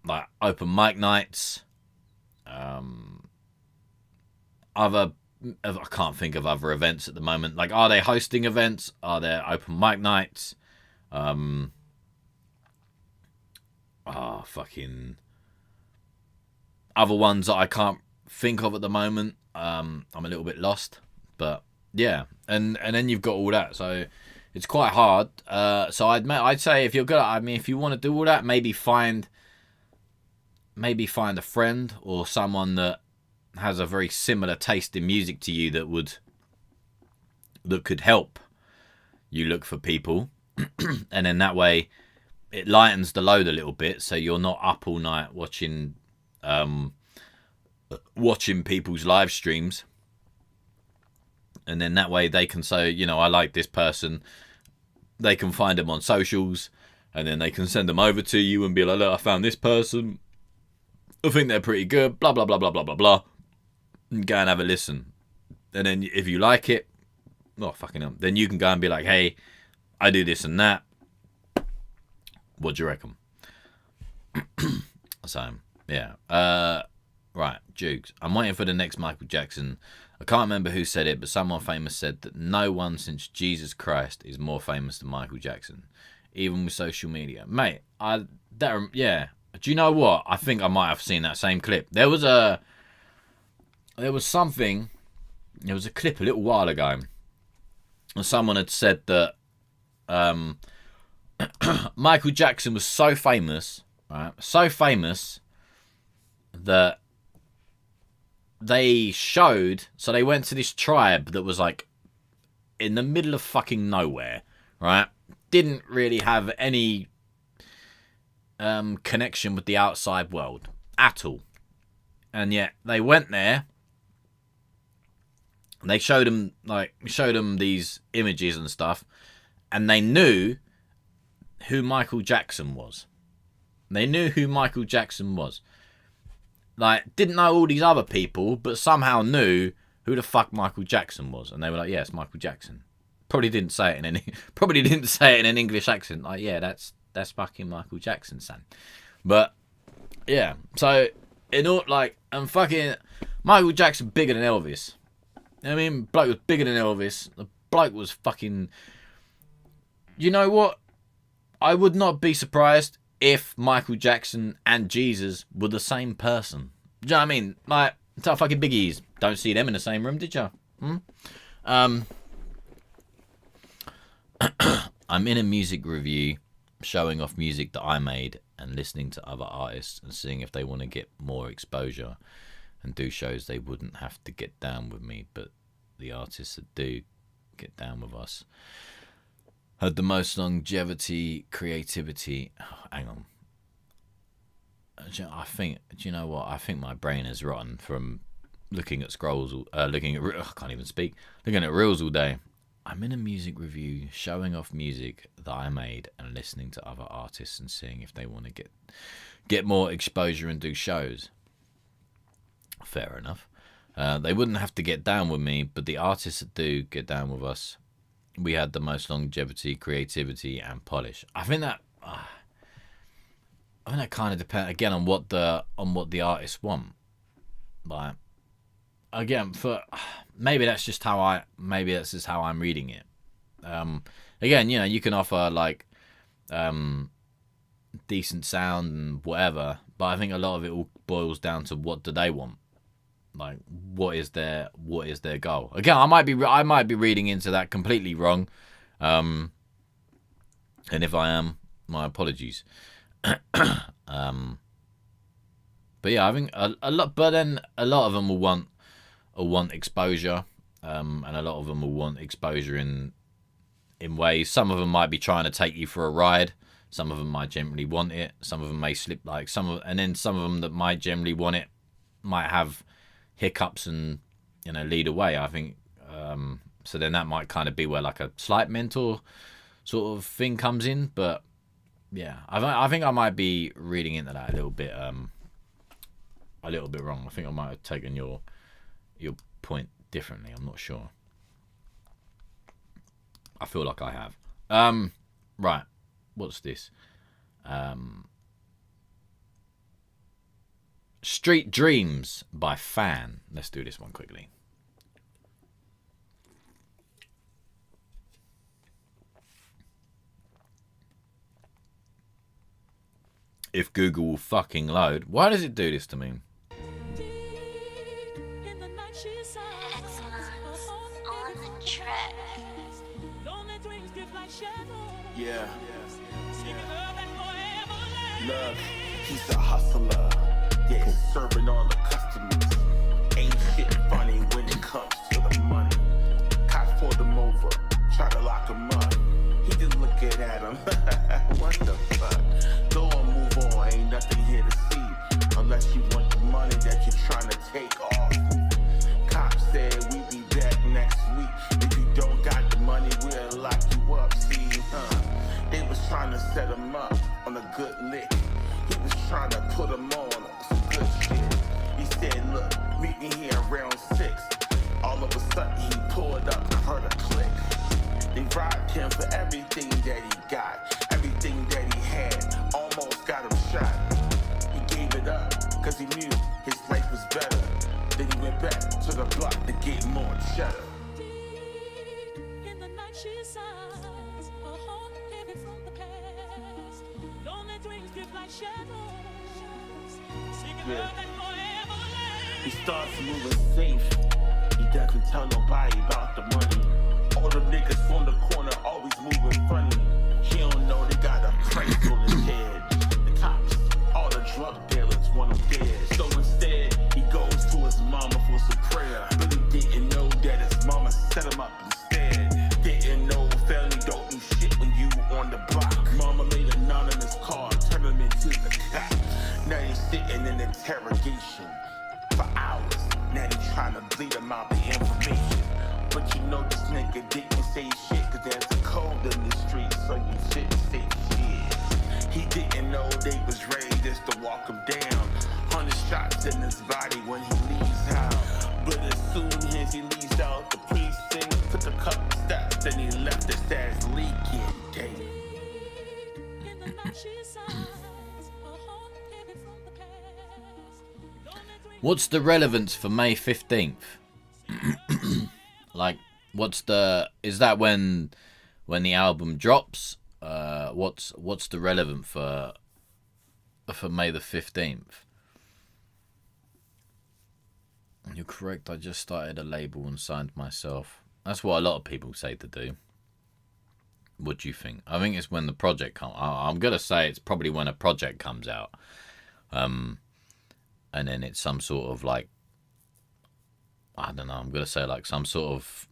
[SPEAKER 1] like open mic nights? I can't think of other events at the moment. Like, are they hosting events? Are there open mic nights? Fucking other ones that I can't think of at the moment. I'm a little bit lost, but yeah. And then you've got all that, so it's quite hard. So I'd say, if you're good, I mean, if you want to do all that, maybe find a friend or someone that has a very similar taste in music to you that could help you look for people. And then that way it lightens the load a little bit, so you're not up all night watching people's live streams. And then that way they can say, you know, I like this person. They can find them on socials, and then they can send them over to you and be like, look, I found this person, I think they're pretty good, blah blah blah blah blah blah blah, and go and have a listen. And then if you like it, then you can go and be like, hey, I do this and that, what do you reckon? So yeah, right, Jukes, I'm waiting for the next Michael Jackson. I can't remember who said it, but someone famous said that no one since Jesus Christ is more famous than Michael Jackson, even with social media. Mate, yeah. Do you know what? I think I might have seen that same clip. There was a clip a little while ago, and someone had said that Michael Jackson was so famous, right? So famous that they showed, so they went to this tribe that was like in the middle of fucking nowhere, right? Didn't really have any connection with the outside world at all. And yet they went there. They showed them these images and stuff, and they knew who Michael Jackson was. They knew who Michael Jackson was. Like, didn't know all these other people, but somehow knew who the fuck Michael Jackson was. And they were like, yeah, it's Michael Jackson. Probably didn't say it in an English accent. Like, yeah, that's fucking Michael Jackson, son. But yeah, so in all, like, and fucking Michael Jackson bigger than Elvis. I mean, bloke was bigger than Elvis. The bloke was fucking. You know what? I would not be surprised if Michael Jackson and Jesus were the same person. Do you know what I mean? Like, that's how fucking big he is. Don't see them in the same room, did you? I'm in a music review showing off music that I made and listening to other artists and seeing if they want to get more exposure and do shows they wouldn't have to get down with me, but the artists that do get down with us had the most longevity, creativity. Oh, hang on. I think, do you know what? I think my brain is rotten from looking at scrolls, looking at, I can't even speak, looking at reels all day. I'm in a music review showing off music that I made and listening to other artists and seeing if they want to get more exposure and do shows. Fair enough. They wouldn't have to get down with me, but the artists that do get down with us, we had the most longevity, creativity, and polish. I think that kind of depends again on what the artists want. Like, again, maybe that's just how I'm reading it. Again, you know, you can offer like decent sound and whatever, but I think a lot of it all boils down to what do they want. Like, what is their goal? Again, I might be reading into that completely wrong, and if I am, my apologies. But yeah, I think a lot. But then a lot of them will want exposure, and a lot of them will want exposure in ways. Some of them might be trying to take you for a ride. Some of them might generally want it. Some of them may slip, like and then some of them that might generally want it might have hiccups and, you know, lead away. I think so. Then that might kind of be where like a slight mentor sort of thing comes in. But yeah, I think I might be reading into that a little bit wrong. I think I might have taken your point differently. I'm not sure. I feel like I have. Right. What's this? Street Dreams by Fan. Let's do this one quickly. If Google will fucking load. Why does it do this to me?
[SPEAKER 2] Yeah. Love, he's a hustler. Yeah, serving all the customers. Ain't shit funny when it comes to the money. Cops pulled him over, try to lock him up. He just looking at him. What the fuck? Go on, move on. Ain't nothing here to see. Unless you want the money that you're trying to take off. Cops said we'll be back next week. If you don't got the money, we'll lock you up. See, they was trying to set him up on a good lick. He was trying to put him on some good shit. He said, look, meet me here around 6. All of a sudden he pulled up and heard a click. They robbed him for everything that he got. Everything that he had. Almost got him shot. He gave it up because he knew his life was better. Then he went back to the block to get more cheddar. In the night she sighs, a heart heavy from the past. Lonely dreams drift like shadows. Yeah. He starts moving safe. He doesn't tell nobody about the money. All the niggas on the corner always moving funny. He don't know they got a price on his head. The cops interrogation for hours. Now they trying to bleed him out the information. But you know this nigga didn't say shit, cause there's a code in the street, so you shouldn't say shit. He didn't know they was ready just to walk him down. 100 shots in his body when he leaves out. But as soon as he leaves out the precinct, took a couple steps, then he left his ass leaking. Damn.
[SPEAKER 1] What's the relevance for May 15th? Like, is that when the album drops? What's the relevant for May the 15th? You're correct, I just started a label and signed myself. That's what a lot of people say to do. What do you think? I think it's when the project comes. I'm going to say it's probably when a project comes out. And then it's some sort of like, I don't know, I'm going to say like some sort of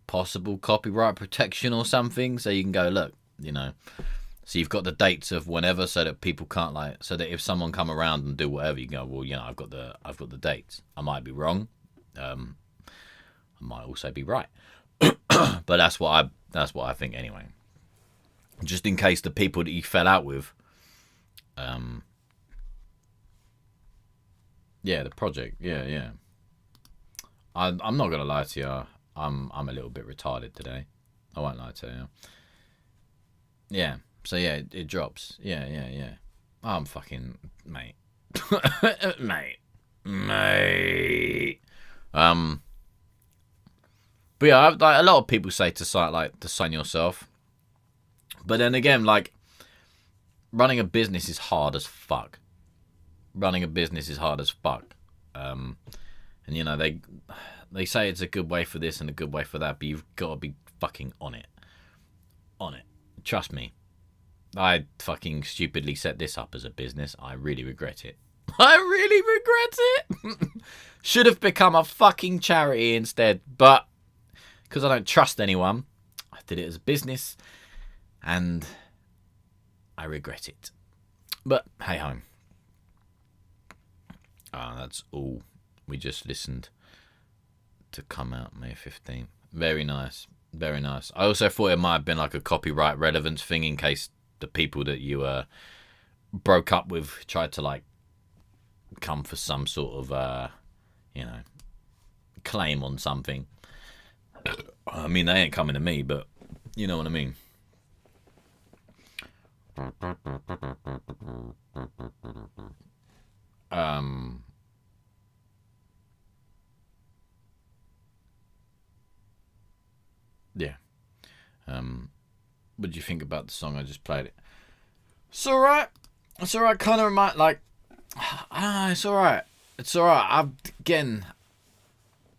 [SPEAKER 1] possible copyright protection or something. So you can go, look, you know. So you've got the dates of whenever so that people can't like, so that if someone come around and do whatever, you go, well, you know, I've got the dates. I might be wrong. I might also be right. But that's what I think anyway. Just in case the people that you fell out with, yeah, the project, yeah. I'm not gonna lie to you. I'm a little bit retarded today. I won't lie to you. Yeah. So yeah, it drops. Yeah. I'm fucking mate. mate. But yeah, like, a lot of people say to sign yourself. But then again, like, running a business is hard as fuck. And you know, they say it's a good way for this and a good way for that, but you've got to be fucking on it. Trust me. I fucking stupidly set this up as a business. I really regret it. Should have become a fucking charity instead. But because I don't trust anyone, I did it as a business. And I regret it. But hey ho. That's all. We just listened to come out May 15th. Very nice. Very nice. I also thought it might have been like a copyright relevance thing in case the people that you broke up with tried to like come for some sort of you know, claim on something. I mean, they ain't coming to me, but you know what I mean. Yeah. What do you think about the song I just played? It's alright. Kind of remind, like, I don't know. It's alright.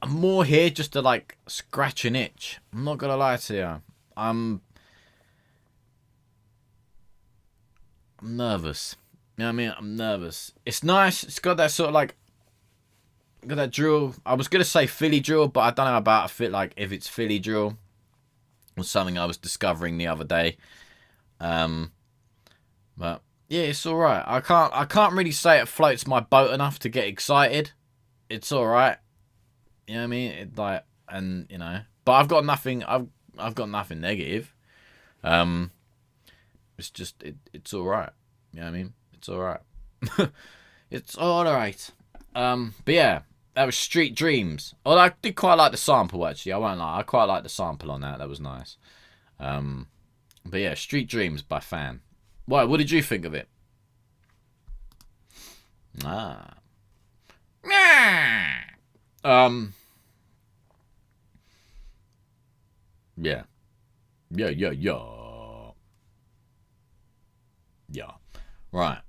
[SPEAKER 1] I'm more here just to like scratch an itch. I'm not gonna lie to you. I'm nervous. You know what I mean? I'm nervous. It's nice. It's got that sort of like, got that drill. I was gonna say Philly drill, but I don't know about a fit like if it's Philly drill. Was something I was discovering the other day. But yeah, it's alright. I can't really say it floats my boat enough to get excited. It's alright. You know what I mean? It like, and you know, but I've got nothing negative. It's just it's alright. You know what I mean? It's alright. It's alright. But yeah, that was Street Dreams. Oh, I did quite like the sample actually. I won't lie. I quite like the sample on that. That was nice. But yeah, Street Dreams by Fan. Why? What did you think of it? Yeah. Yeah. Right.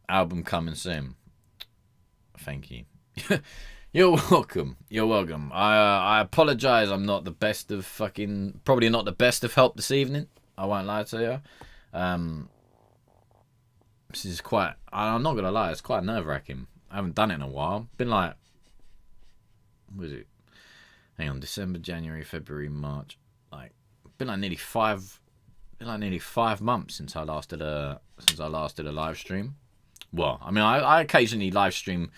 [SPEAKER 1] Album coming soon. Thank you. You're welcome. I apologise. I'm not the best of probably not the best of help this evening. I won't lie to you. This is quite, I'm not going to lie, it's quite nerve-wracking. I haven't done it in a while. Been like, what is it? Hang on, December, January, February, March. Like, been like nearly 5 been like nearly 5 months since I last did a live stream. Well, I mean, I occasionally live stream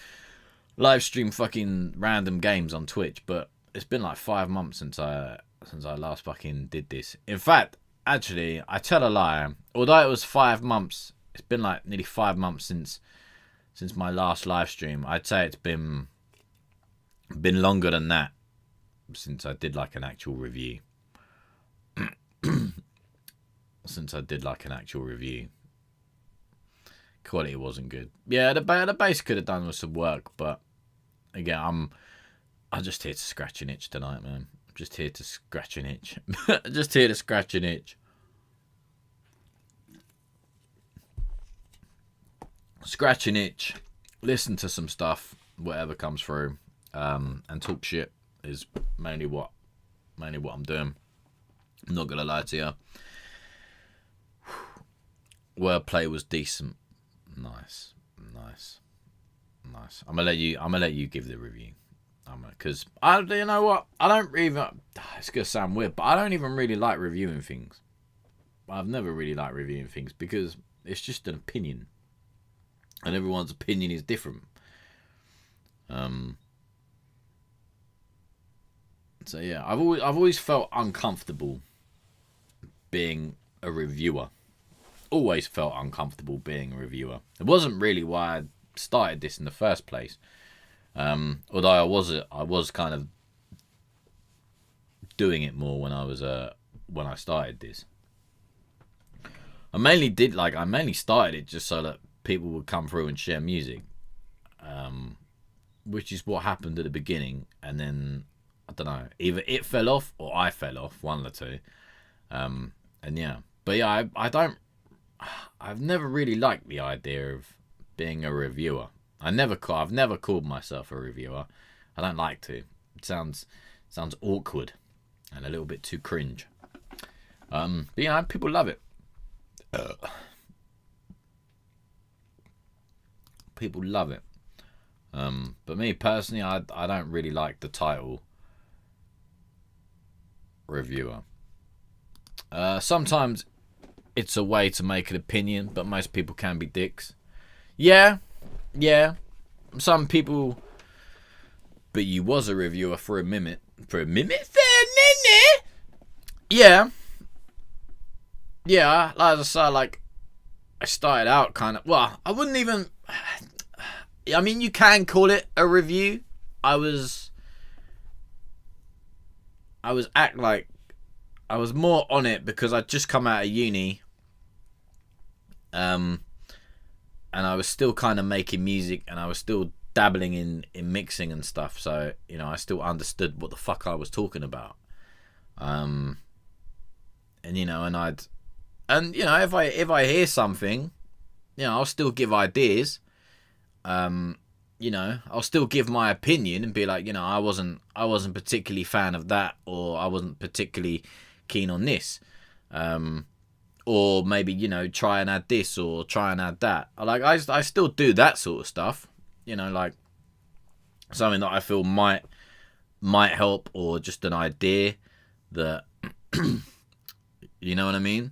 [SPEAKER 1] fucking random games on Twitch, but it's been like 5 months since I last fucking did this. In fact, actually, I tell a lie. Although it was 5 months, it's been like nearly 5 months since my last live stream. I'd say it's been longer than that since I did like an actual review. Quality wasn't good. Yeah, the bass could have done with some work, but again, I'm just here to scratch an itch tonight, man. I'm just here to scratch an itch. Just here to scratch an itch. Scratch an itch. Listen to some stuff, whatever comes through, and talk shit is mainly what I'm doing. I'm not gonna lie to you. Wordplay was decent. Nice. I'm gonna let you give the review. Because you know what? I don't even. It's gonna sound weird, but I don't even really like reviewing things. I've never really liked reviewing things because it's just an opinion, and everyone's opinion is different. So yeah, I've always felt uncomfortable being a reviewer. Always felt uncomfortable being a reviewer. It wasn't really why I started this in the first place. Although I was kind of doing it more when I started this. I mainly started it just so that people would come through and share music, which is what happened at the beginning, and then I don't know, either it fell off or I fell off, one of the two. And yeah, but yeah, I've never really liked the idea of being a reviewer. I've never called myself a reviewer. I don't like to. It sounds awkward and a little bit too cringe. But yeah, people love it. People love it. But me personally, I don't really like the title reviewer. Sometimes it's a way to make an opinion, but most people can be dicks. Yeah. Some people. But you was a reviewer for a minute. Yeah. Like I said, I started out kind of. Well, I wouldn't even. I mean, you can call it a review. I was more on it because I'd just come out of uni. And I was still kind of making music, and I was still dabbling in mixing and stuff. So, you know, I still understood what the fuck I was talking about. And you know, and you know, if I hear something, you know, I'll still give ideas. You know, I'll still give my opinion and be like, you know, I wasn't particularly fan of that, or I wasn't particularly keen on this. Or maybe, you know, try and add this or try and add that. I still do that sort of stuff. You know, like something that I feel might help, or just an idea that you know what I mean?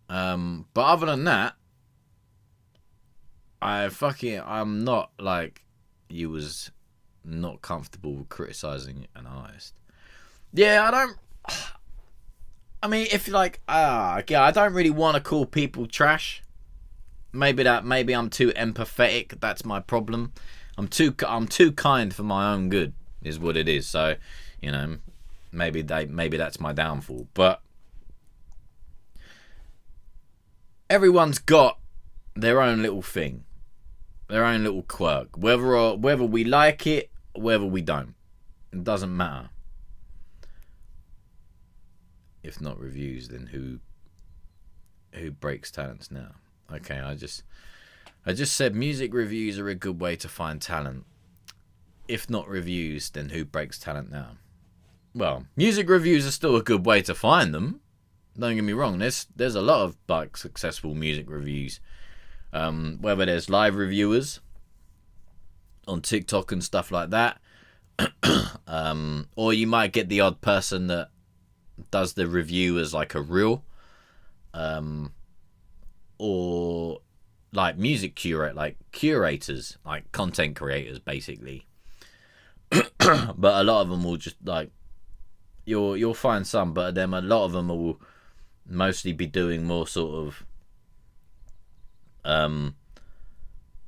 [SPEAKER 1] But other than that, I'm not like you was not comfortable with criticizing an artist. Yeah, I mean, if like, I don't really want to call people trash. Maybe I'm too empathetic. That's my problem. I'm too kind for my own good, is what it is. So, you know, maybe that's my downfall. But everyone's got their own little thing, their own little quirk. Whether we like it, whether we don't, it doesn't matter. If not reviews, then who breaks talents now? Okay, I just said music reviews are a good way to find talent. If not reviews, then who breaks talent now? Well, music reviews are still a good way to find them. Don't get me wrong. There's a lot of like successful music reviews. Whether there's live reviewers on TikTok and stuff like that, or you might get the odd person that does the review as like a reel, or like music curators, like content creators, basically. But a lot of them will just like you'll find some, but then a lot of them will mostly be doing more sort of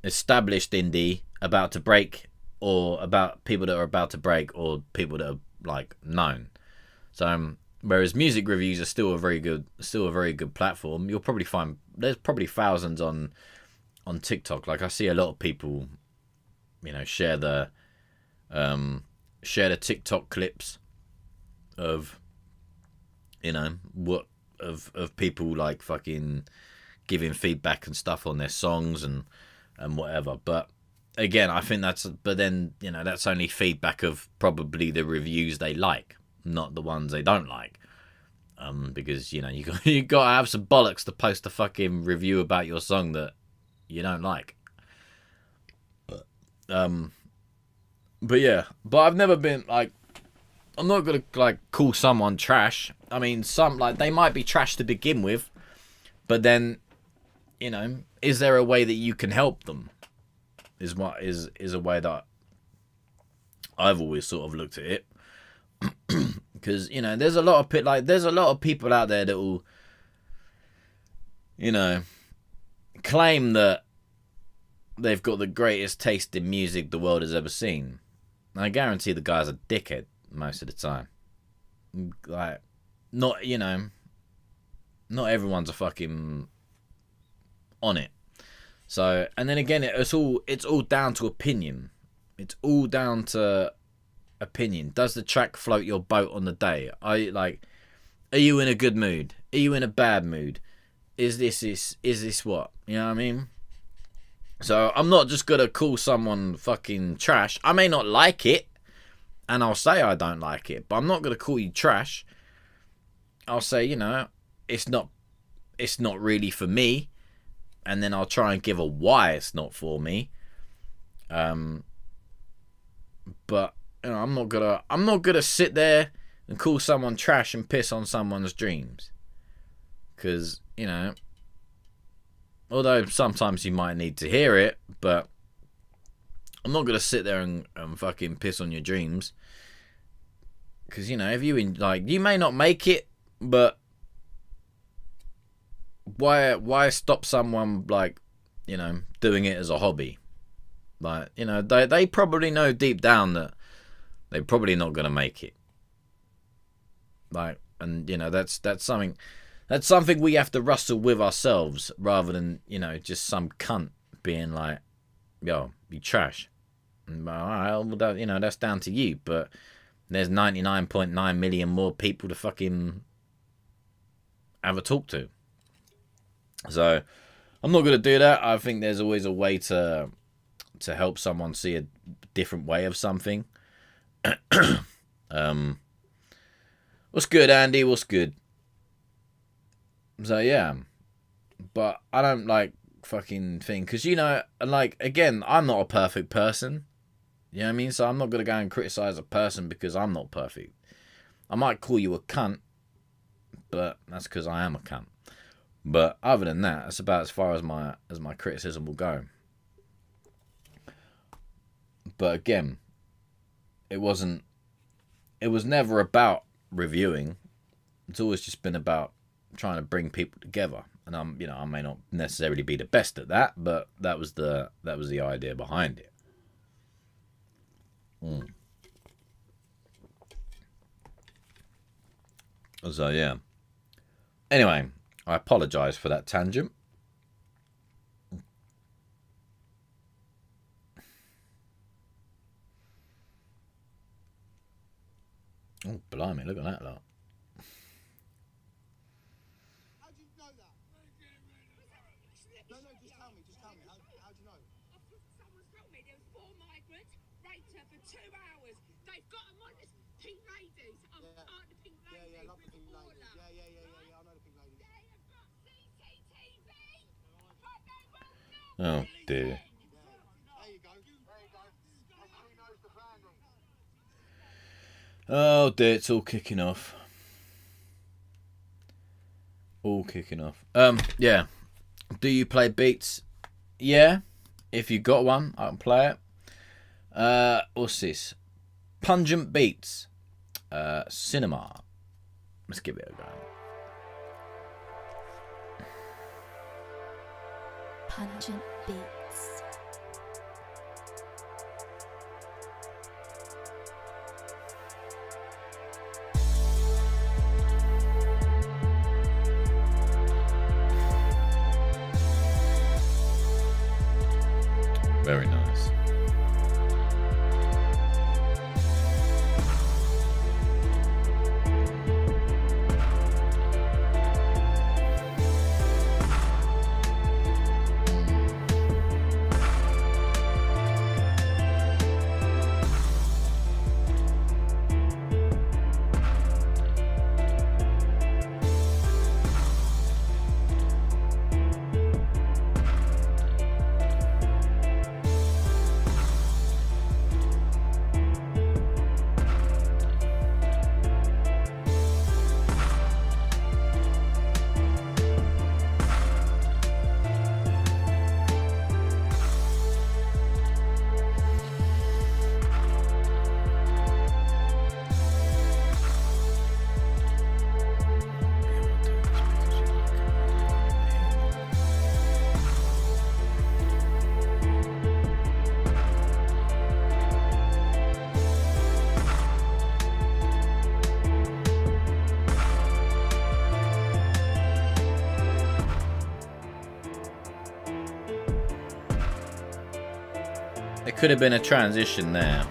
[SPEAKER 1] established indie about to break, or about people that are about to break, or people that are like known. So whereas music reviews are still a very good platform. You'll probably find there's probably thousands on TikTok. Like I see a lot of people, you know, share the TikTok clips of, you know, what of people like fucking giving feedback and stuff on their songs and whatever. But again, I think but then, you know, that's only feedback of probably the reviews they like, not the ones they don't like. Because, you know, you got to have some bollocks to post a fucking review about your song that you don't like. But yeah, but I've never been like, I'm not gonna like call someone trash. I mean, some like they might be trash to begin with, but then, you know, is there a way that you can help them? Is a way that I've always sort of looked at it. Because, you know, there's a lot of people out there that will, you know, claim that they've got the greatest taste in music the world has ever seen. I guarantee the guy's a dickhead most of the time. Like, not, you know, not everyone's a fucking on it. So, and then again, it's all down to opinion. It's all down to opinion. Does the track float your boat on the day? Are you in a good mood? Are you in a bad mood? Is this what? You know what I mean? So I'm not just gonna call someone fucking trash. I may not like it, and I'll say I don't like it, but I'm not gonna call you trash. I'll say, you know, it's not really for me, and then I'll try and give a why it's not for me. But you know, I'm not gonna sit there and call someone trash and piss on someone's dreams, because, you know, although sometimes you might need to hear it, but I'm not gonna sit there and fucking piss on your dreams, because, you know, if you you may not make it, but why stop someone, like, you know, doing it as a hobby? Like, you know, they probably know deep down that they're probably not gonna make it. Like, and, you know, that's something we have to wrestle with ourselves, rather than, you know, just some cunt being like, yo, you trash. And, well, you know, that's down to you, but there's 99.9 million more people to fucking have a talk to. So I'm not going to do that. I think there's always a way to help someone see a different way of something. What's good, Andy? What's good? So yeah, but I don't like fucking thing, because, you know, like, again, I'm not a perfect person. You know what I mean? So I'm not gonna go and criticize a person because I'm not perfect. I might call you a cunt, but that's because I am a cunt. But other than that, that's about as far as my criticism will go. But again, it was never about reviewing. It's always just been about trying to bring people together. And I may not necessarily be the best at that, but that was the idea behind it. So yeah. Anyway, I apologise for that tangent. Oh, blimey, look at that lot.
[SPEAKER 3] How do you know that? No, just tell me. How do you know?
[SPEAKER 4] Someone's told me there was 4 migrants raped her for 2 hours. They've got them on this Pink Ladies. I'm part of the Pink Ladies.
[SPEAKER 3] Yeah, I love the Pink Ladies. Yeah, I know the Pink Ladies.
[SPEAKER 4] They have got CCTV.
[SPEAKER 1] Oh dear.
[SPEAKER 3] There you go. She knows the family.
[SPEAKER 1] Oh dear, it's all kicking off. All kicking off. Yeah. Do you play beats? Yeah. If you got one, I can play it. What's this? Pungent beats. Cinema. Let's give it a go.
[SPEAKER 5] Pungent beats.
[SPEAKER 1] Very nice. There could have been a transition there.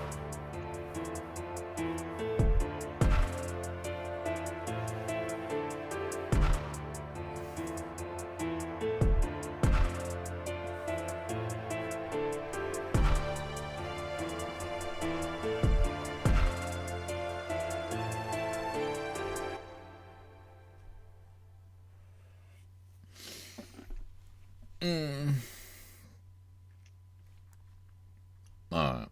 [SPEAKER 1] Alright.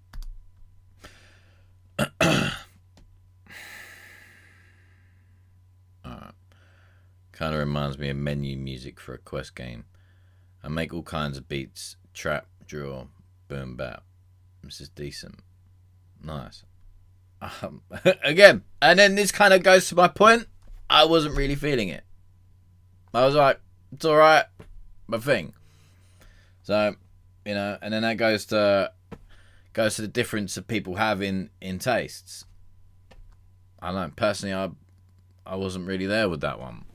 [SPEAKER 1] Kind of reminds me of menu music for a quest game. I make all kinds of beats. Trap, drill, boom bap. This is decent. Nice. Again, and then this kind of goes to my point. I wasn't really feeling it. I was like, it's alright, my thing. So, you know, and then that goes to the difference that people have in tastes. I don't know, personally I wasn't really there with that one.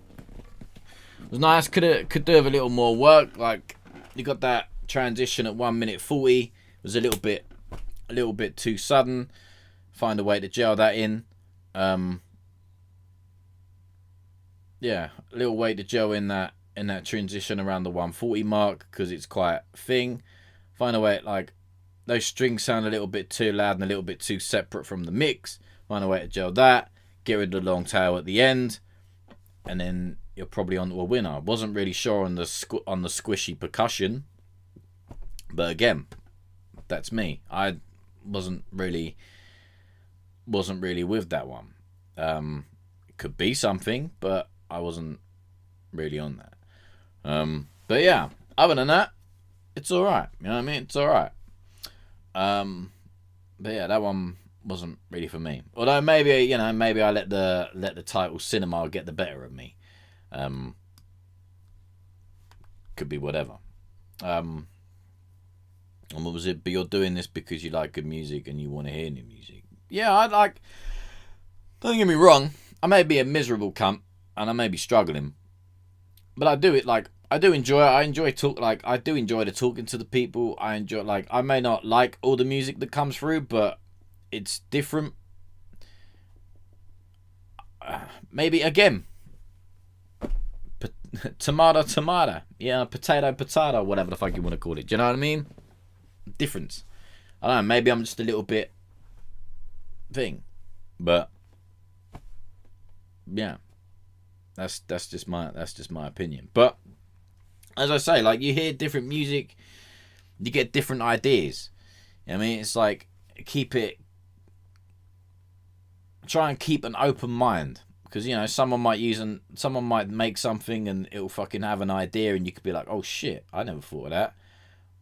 [SPEAKER 1] It was nice, could do with a little more work. Like, you got that transition at 1 minute 40. It was a little bit too sudden. Find a way to gel that in. Yeah, a little way to gel in that transition around the 140 mark, because it's quite thing. Find a way, like, those strings sound a little bit too loud and a little bit too separate from the mix. Find a way to gel that. Get rid of the long tail at the end, and then you're probably on to a winner. Wasn't really sure on the squishy percussion, but again, that's me. I wasn't really with that one. It could be something, but I wasn't really on that. But yeah, other than that, it's alright. You know what I mean? It's alright. But yeah, that one wasn't really for me. Although maybe I let the title cinema get the better of me. Could be whatever. And what was it? But you're doing this because you like good music and you want to hear new music. Yeah, I like. Don't get me wrong. I may be a miserable cunt and I may be struggling, but I do it like. I do enjoy it. I enjoy I do enjoy the talking to the people. I enjoy, like, I may not like all the music that comes through, but it's different. Maybe again, tomato, yeah, potato, whatever the fuck you want to call it. Do you know what I mean? Difference. I don't know. Maybe I'm just a little bit thing, but yeah, that's just my opinion. But as I say, like, you hear different music, you get different ideas. You know what I mean? It's like, try and keep an open mind, Because, you know, someone might make something and it'll fucking have an idea and you could be like, oh shit, I never thought of that.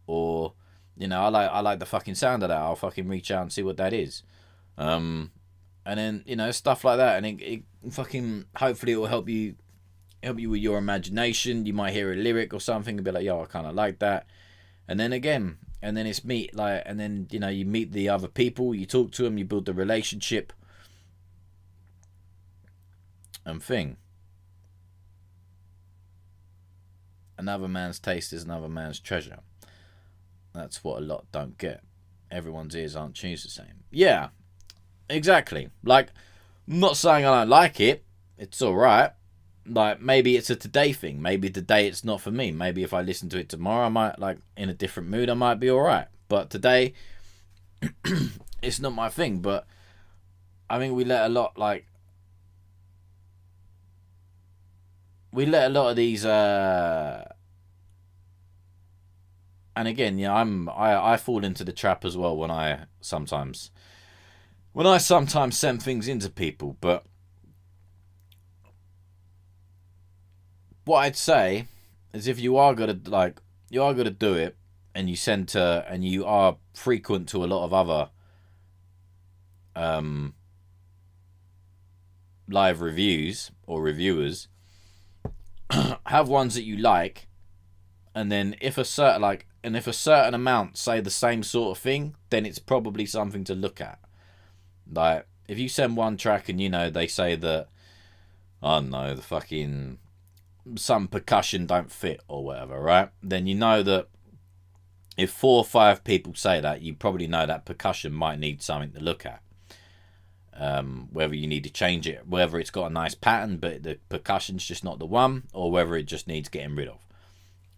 [SPEAKER 1] Or, you know, I like the fucking sound of that. I'll fucking reach out and see what that is. And then, you know, stuff like that. And it fucking, hopefully it will help you with your imagination. You might hear a lyric or something and be like, yo, I kind of like that. And then again, and then it's and then, you know, you meet the other people, you talk to them, you build the relationship and thing. Another man's taste is another man's treasure. That's what a lot don't get. Everyone's ears aren't tuned the same. Yeah, exactly. Like, I'm not saying I don't like it. It's alright. Like, maybe it's a today thing. Maybe today it's not for me. Maybe if I listen to it tomorrow, I might, like, in a different mood, I might be alright. But today, it's not my thing. But I think we let a lot of these, and again, yeah, I fall into the trap as well when I sometimes send things into people. But what I'd say is, if you are gonna do it, and you are frequent to a lot of other live reviews or reviewers, have ones that you like, and then if a certain amount say the same sort of thing, then it's probably something to look at. Like, if you send one track and, you know, they say that, I don't know, the fucking some percussion don't fit or whatever, right? Then you know that if 4 or 5 people say that, you probably know that percussion might need something to look at. Whether you need to change it, whether it's got a nice pattern but the percussion's just not the one, or whether it just needs getting rid of.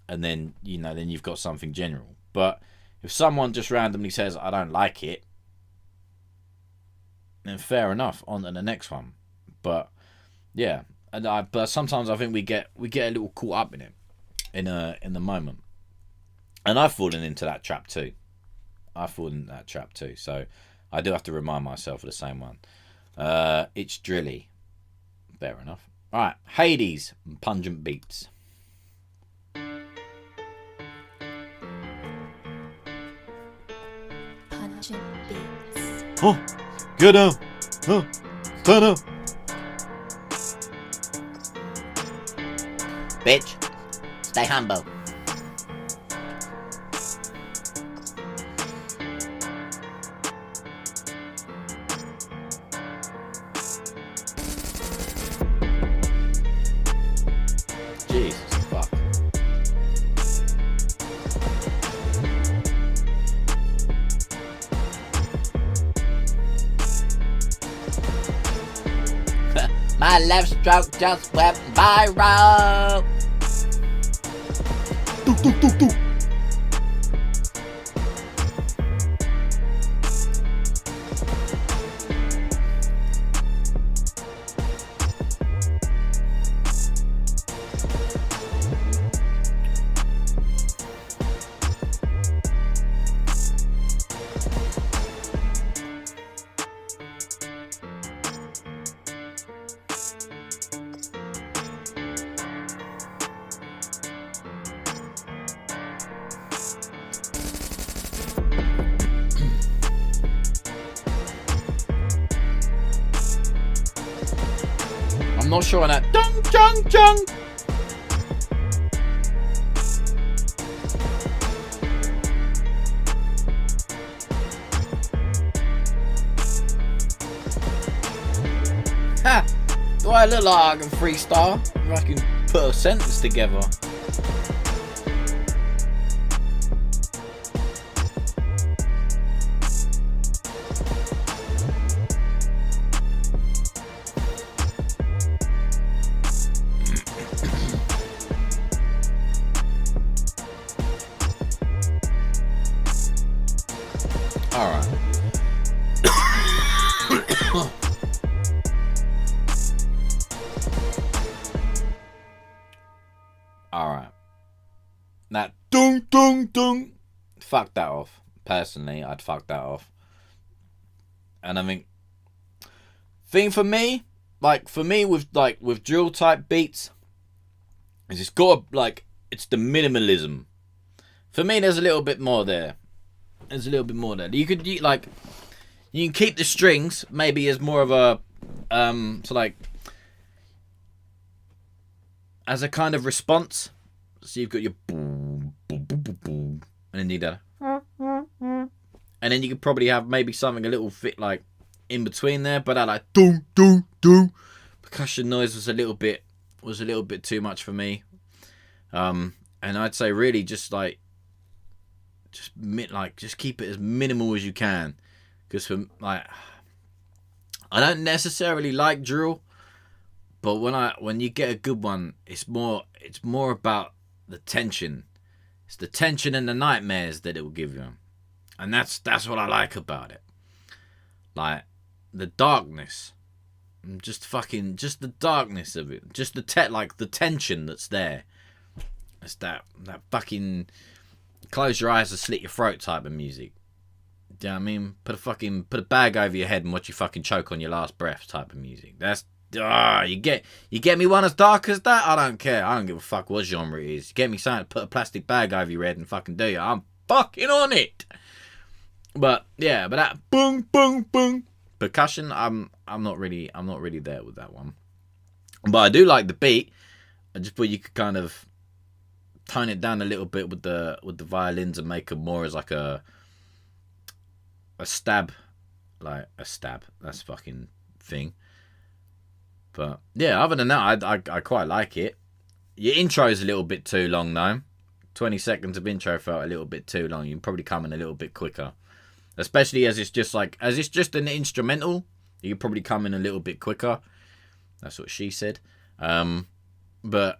[SPEAKER 1] And then, you know, then you've got something general. But if someone just randomly says, I don't like it, then fair enough, on to the next one. But yeah, but sometimes I think we get a little caught up in it in the moment. And I've fallen into that trap too. So I do have to remind myself of the same one. It's drilly. Fair enough. Alright, Hades, Pungent Beats.
[SPEAKER 5] Pungent beats.
[SPEAKER 1] Oh, get up. Oh, turn up.
[SPEAKER 6] Bitch, stay humble.
[SPEAKER 1] Jesus fuck.
[SPEAKER 6] My left stroke just went viral.
[SPEAKER 1] I'm not sure on that. Dung, dung, dung. Ha! Do I look like I can freestyle? If I can put a sentence together. Alright. Alright. That dung dung dung. Fuck that off. Personally, I'd fuck that off. And I think for me, like for me with drill type beats, is it's got like it's the minimalism. For me, there's a little bit more there. There's a little bit more there. You can keep the strings maybe as more of a so like as a kind of response. So you've got your boom, boom, boom, boom, boom, and then you do that, and then you could probably have maybe something a little bit like in between there, but that like doom, doom, doom percussion noise was a little bit too much for me. And I'd say really just keep it as minimal as you can, because for like I don't necessarily like drill, but when you get a good one, it's more about the tension. It's the tension and the nightmares that it will give you, and that's what I like about it. Like the darkness, just the darkness of it, just the tension that's there. It's that fucking close your eyes and slit your throat type of music. Do you know what I mean? Put a bag over your head and watch you fucking choke on your last breath type of music. That's you get me one as dark as that. I don't care. I don't give a fuck what genre it is. You get me something to put a plastic bag over your head and fucking do it. I'm fucking on it. But yeah, but that boom boom boom percussion, I'm not really there with that one. But I do like the beat. I just thought you could kind of tone it down a little bit with the violins and make it more as like a stab, that's fucking thing. But yeah, other than that, I quite like it. Your intro is a little bit too long though. 20 seconds of intro felt a little bit too long. You can probably come in a little bit quicker, especially as it's just an instrumental. You can probably come in a little bit quicker. That's what she said. But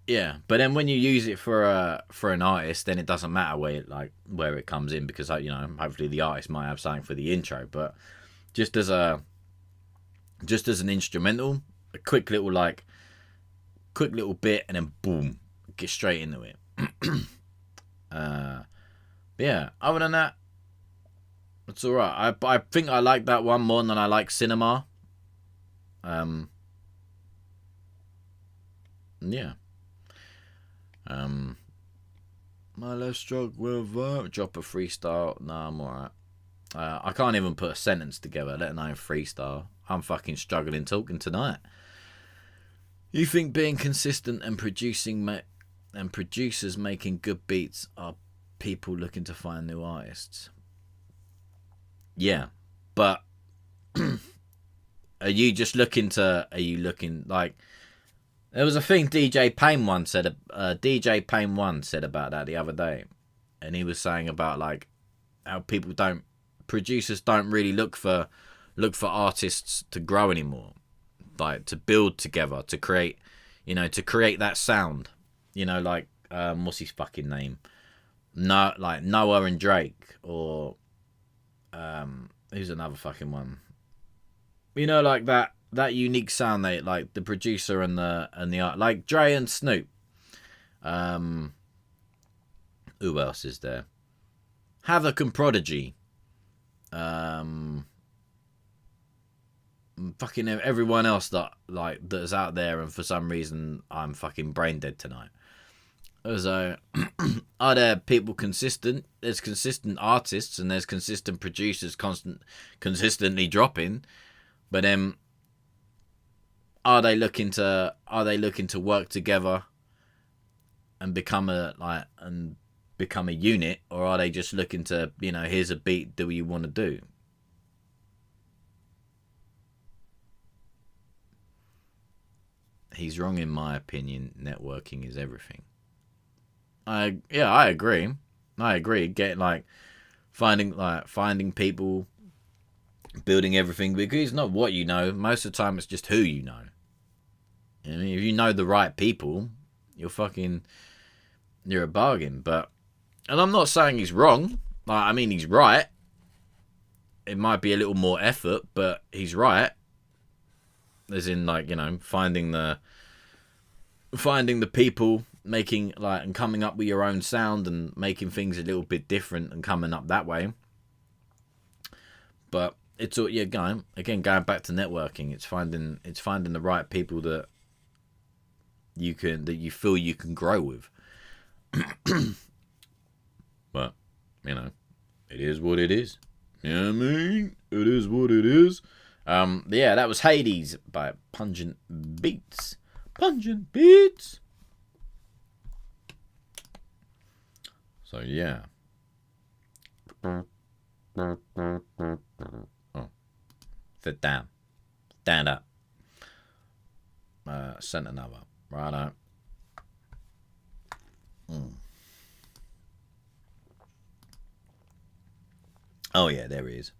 [SPEAKER 1] yeah, but then when you use it for an artist, then it doesn't matter where it comes in, because hopefully the artist might have something for the intro. But just as an instrumental, a quick little bit, and then boom, get straight into it. Yeah, other than that, it's alright. I think I like that one more than I like Cinema. Yeah. My left stroke will drop a freestyle. Nah, I'm alright. I can't even put a sentence together, let alone freestyle. I'm fucking struggling talking tonight. You think being consistent and producers making good beats are people looking to find new artists? Yeah, but are you looking like? There was a thing DJ Payne one said about that the other day, and he was saying about like how producers don't really look for artists to grow anymore, like to build together, to create that sound, like what's his fucking name? No, like Noah and Drake, or who's another fucking one? Like that unique sound, they like the producer and the art, like Dre and Snoop. Who else is there? Havoc and Prodigy. Fucking everyone else that's out there, and for some reason I'm fucking brain dead tonight. So are there people consistent? There's consistent artists and there's consistent producers consistently dropping, but then are they looking to work together and become a unit, or are they just looking to, here's a beat, do what you want to do? He's wrong in my opinion. Networking is everything. I agree. Get finding people, building everything, because it's not what you know. Most of the time, it's just who you know. I mean, if you know the right people, you're a bargain. And I'm not saying he's wrong. I mean, he's right. It might be a little more effort, but he's right. As in, finding the people, making and coming up with your own sound and making things a little bit different and coming up that way. But it's all, yeah, going back to networking. It's finding the right people that you feel you can grow with. But you know, it is what it is. You know what I mean? It is what it is. Yeah, that was Hades by Pungent Beats. Pungent Beats. So yeah. Oh. Sit down. Stand up. Sent another. Righto. Oh yeah, there he is.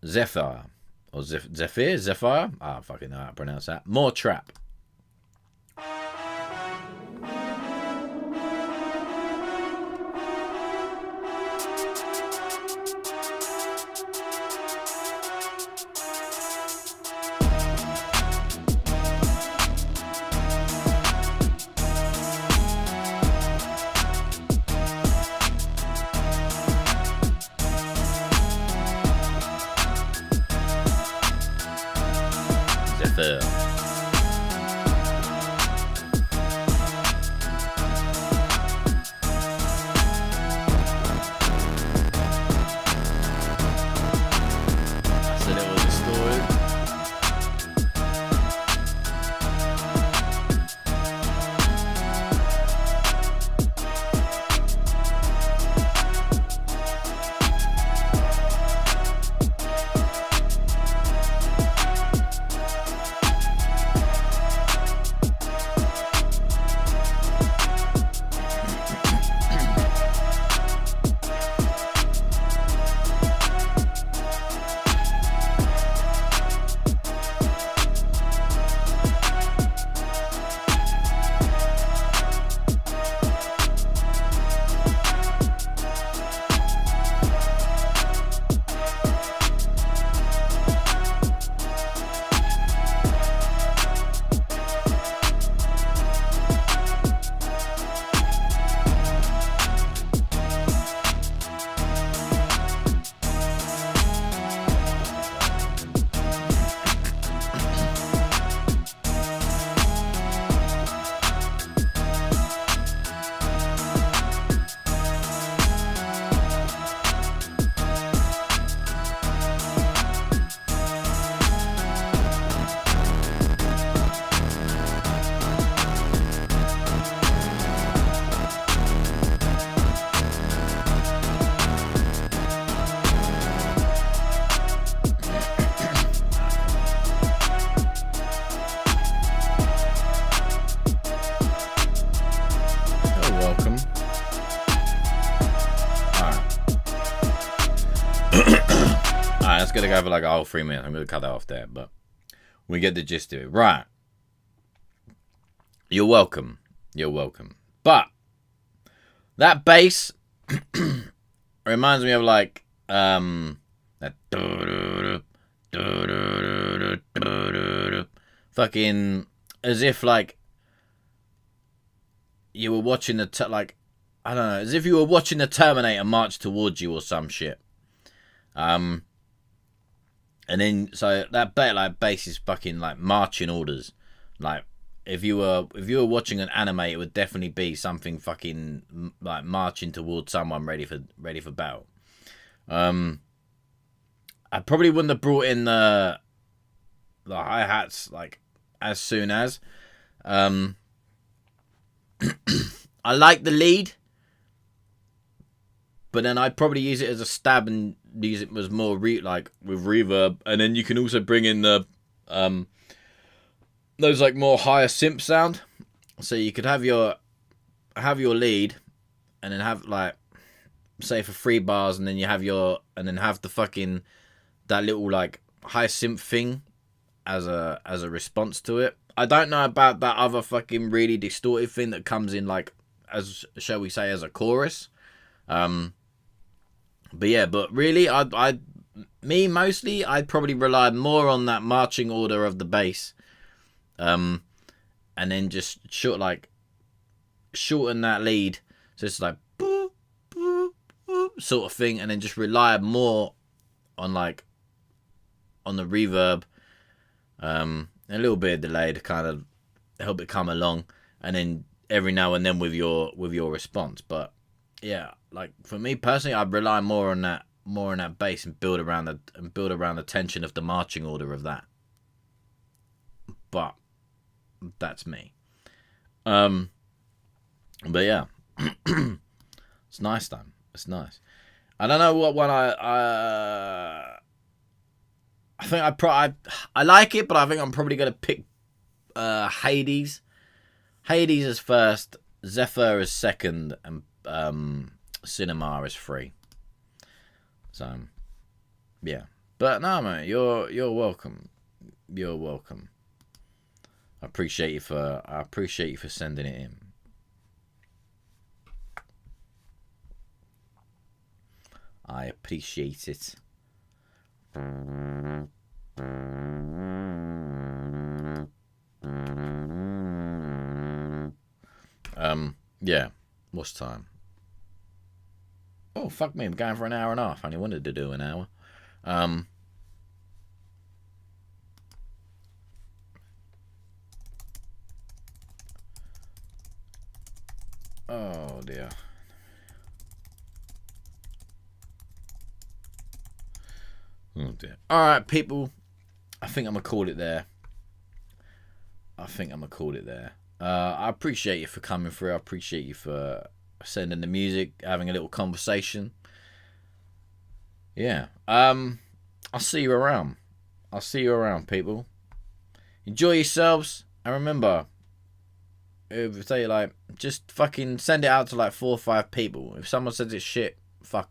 [SPEAKER 1] Zephyr. Or Zephyr? I don't fucking know how to pronounce that. More trap. Zephyr. That's a little distorted. That's gonna go for like a whole 3 minutes. I'm gonna cut that off there, but we get the gist of it. Right. You're welcome. You're welcome. But that bass reminds me of like that fucking, as if like you were watching the like, I don't know, as if you were watching the Terminator march towards you or some shit. And then so that bass is fucking like marching orders. Like if you were watching an anime, it would definitely be something fucking like marching towards someone ready for battle. I probably wouldn't have brought in the hi-hats like as soon as. I like the lead, but then I'd probably use it as a stab and use it as more like with reverb, and then you can also bring in the those like more higher synth sound. So you could have your lead, and then have like, say for 3 bars, and then have the fucking that little like high synth thing as a response to it. I don't know about that other fucking really distorted thing that comes in like, as shall we say, as a chorus. But yeah, but really, I'd probably rely more on that marching order of the bass, and then just shorten that lead, so it's like boop, boop, boop, sort of thing, and then just rely more on like on the reverb, a little bit of delay to kind of help it come along, and then every now and then with your response. But yeah, like for me personally, I'd rely more on that bass and build around the tension of the marching order of that. But that's me. But yeah, it's nice though. It's nice. I don't know what one I think I like it, but I think I'm probably gonna pick Hades. Hades is first, Zephyr is second, and Cinema is 3. So yeah, but no, mate, you're welcome. You're welcome. I appreciate you for sending it in. I appreciate it. Yeah. What's time? Oh, fuck me, I'm going for an hour and a half. I only wanted to do an hour. Oh dear. Oh dear. Alright, people. I think I'm gonna call it there. I appreciate you for coming through. I appreciate you for sending the music, having a little conversation. Yeah. I'll see you around. People. Enjoy yourselves, and remember, if they like, just fucking send it out to like 4 or 5 people. If someone says it's shit, fuck 'em.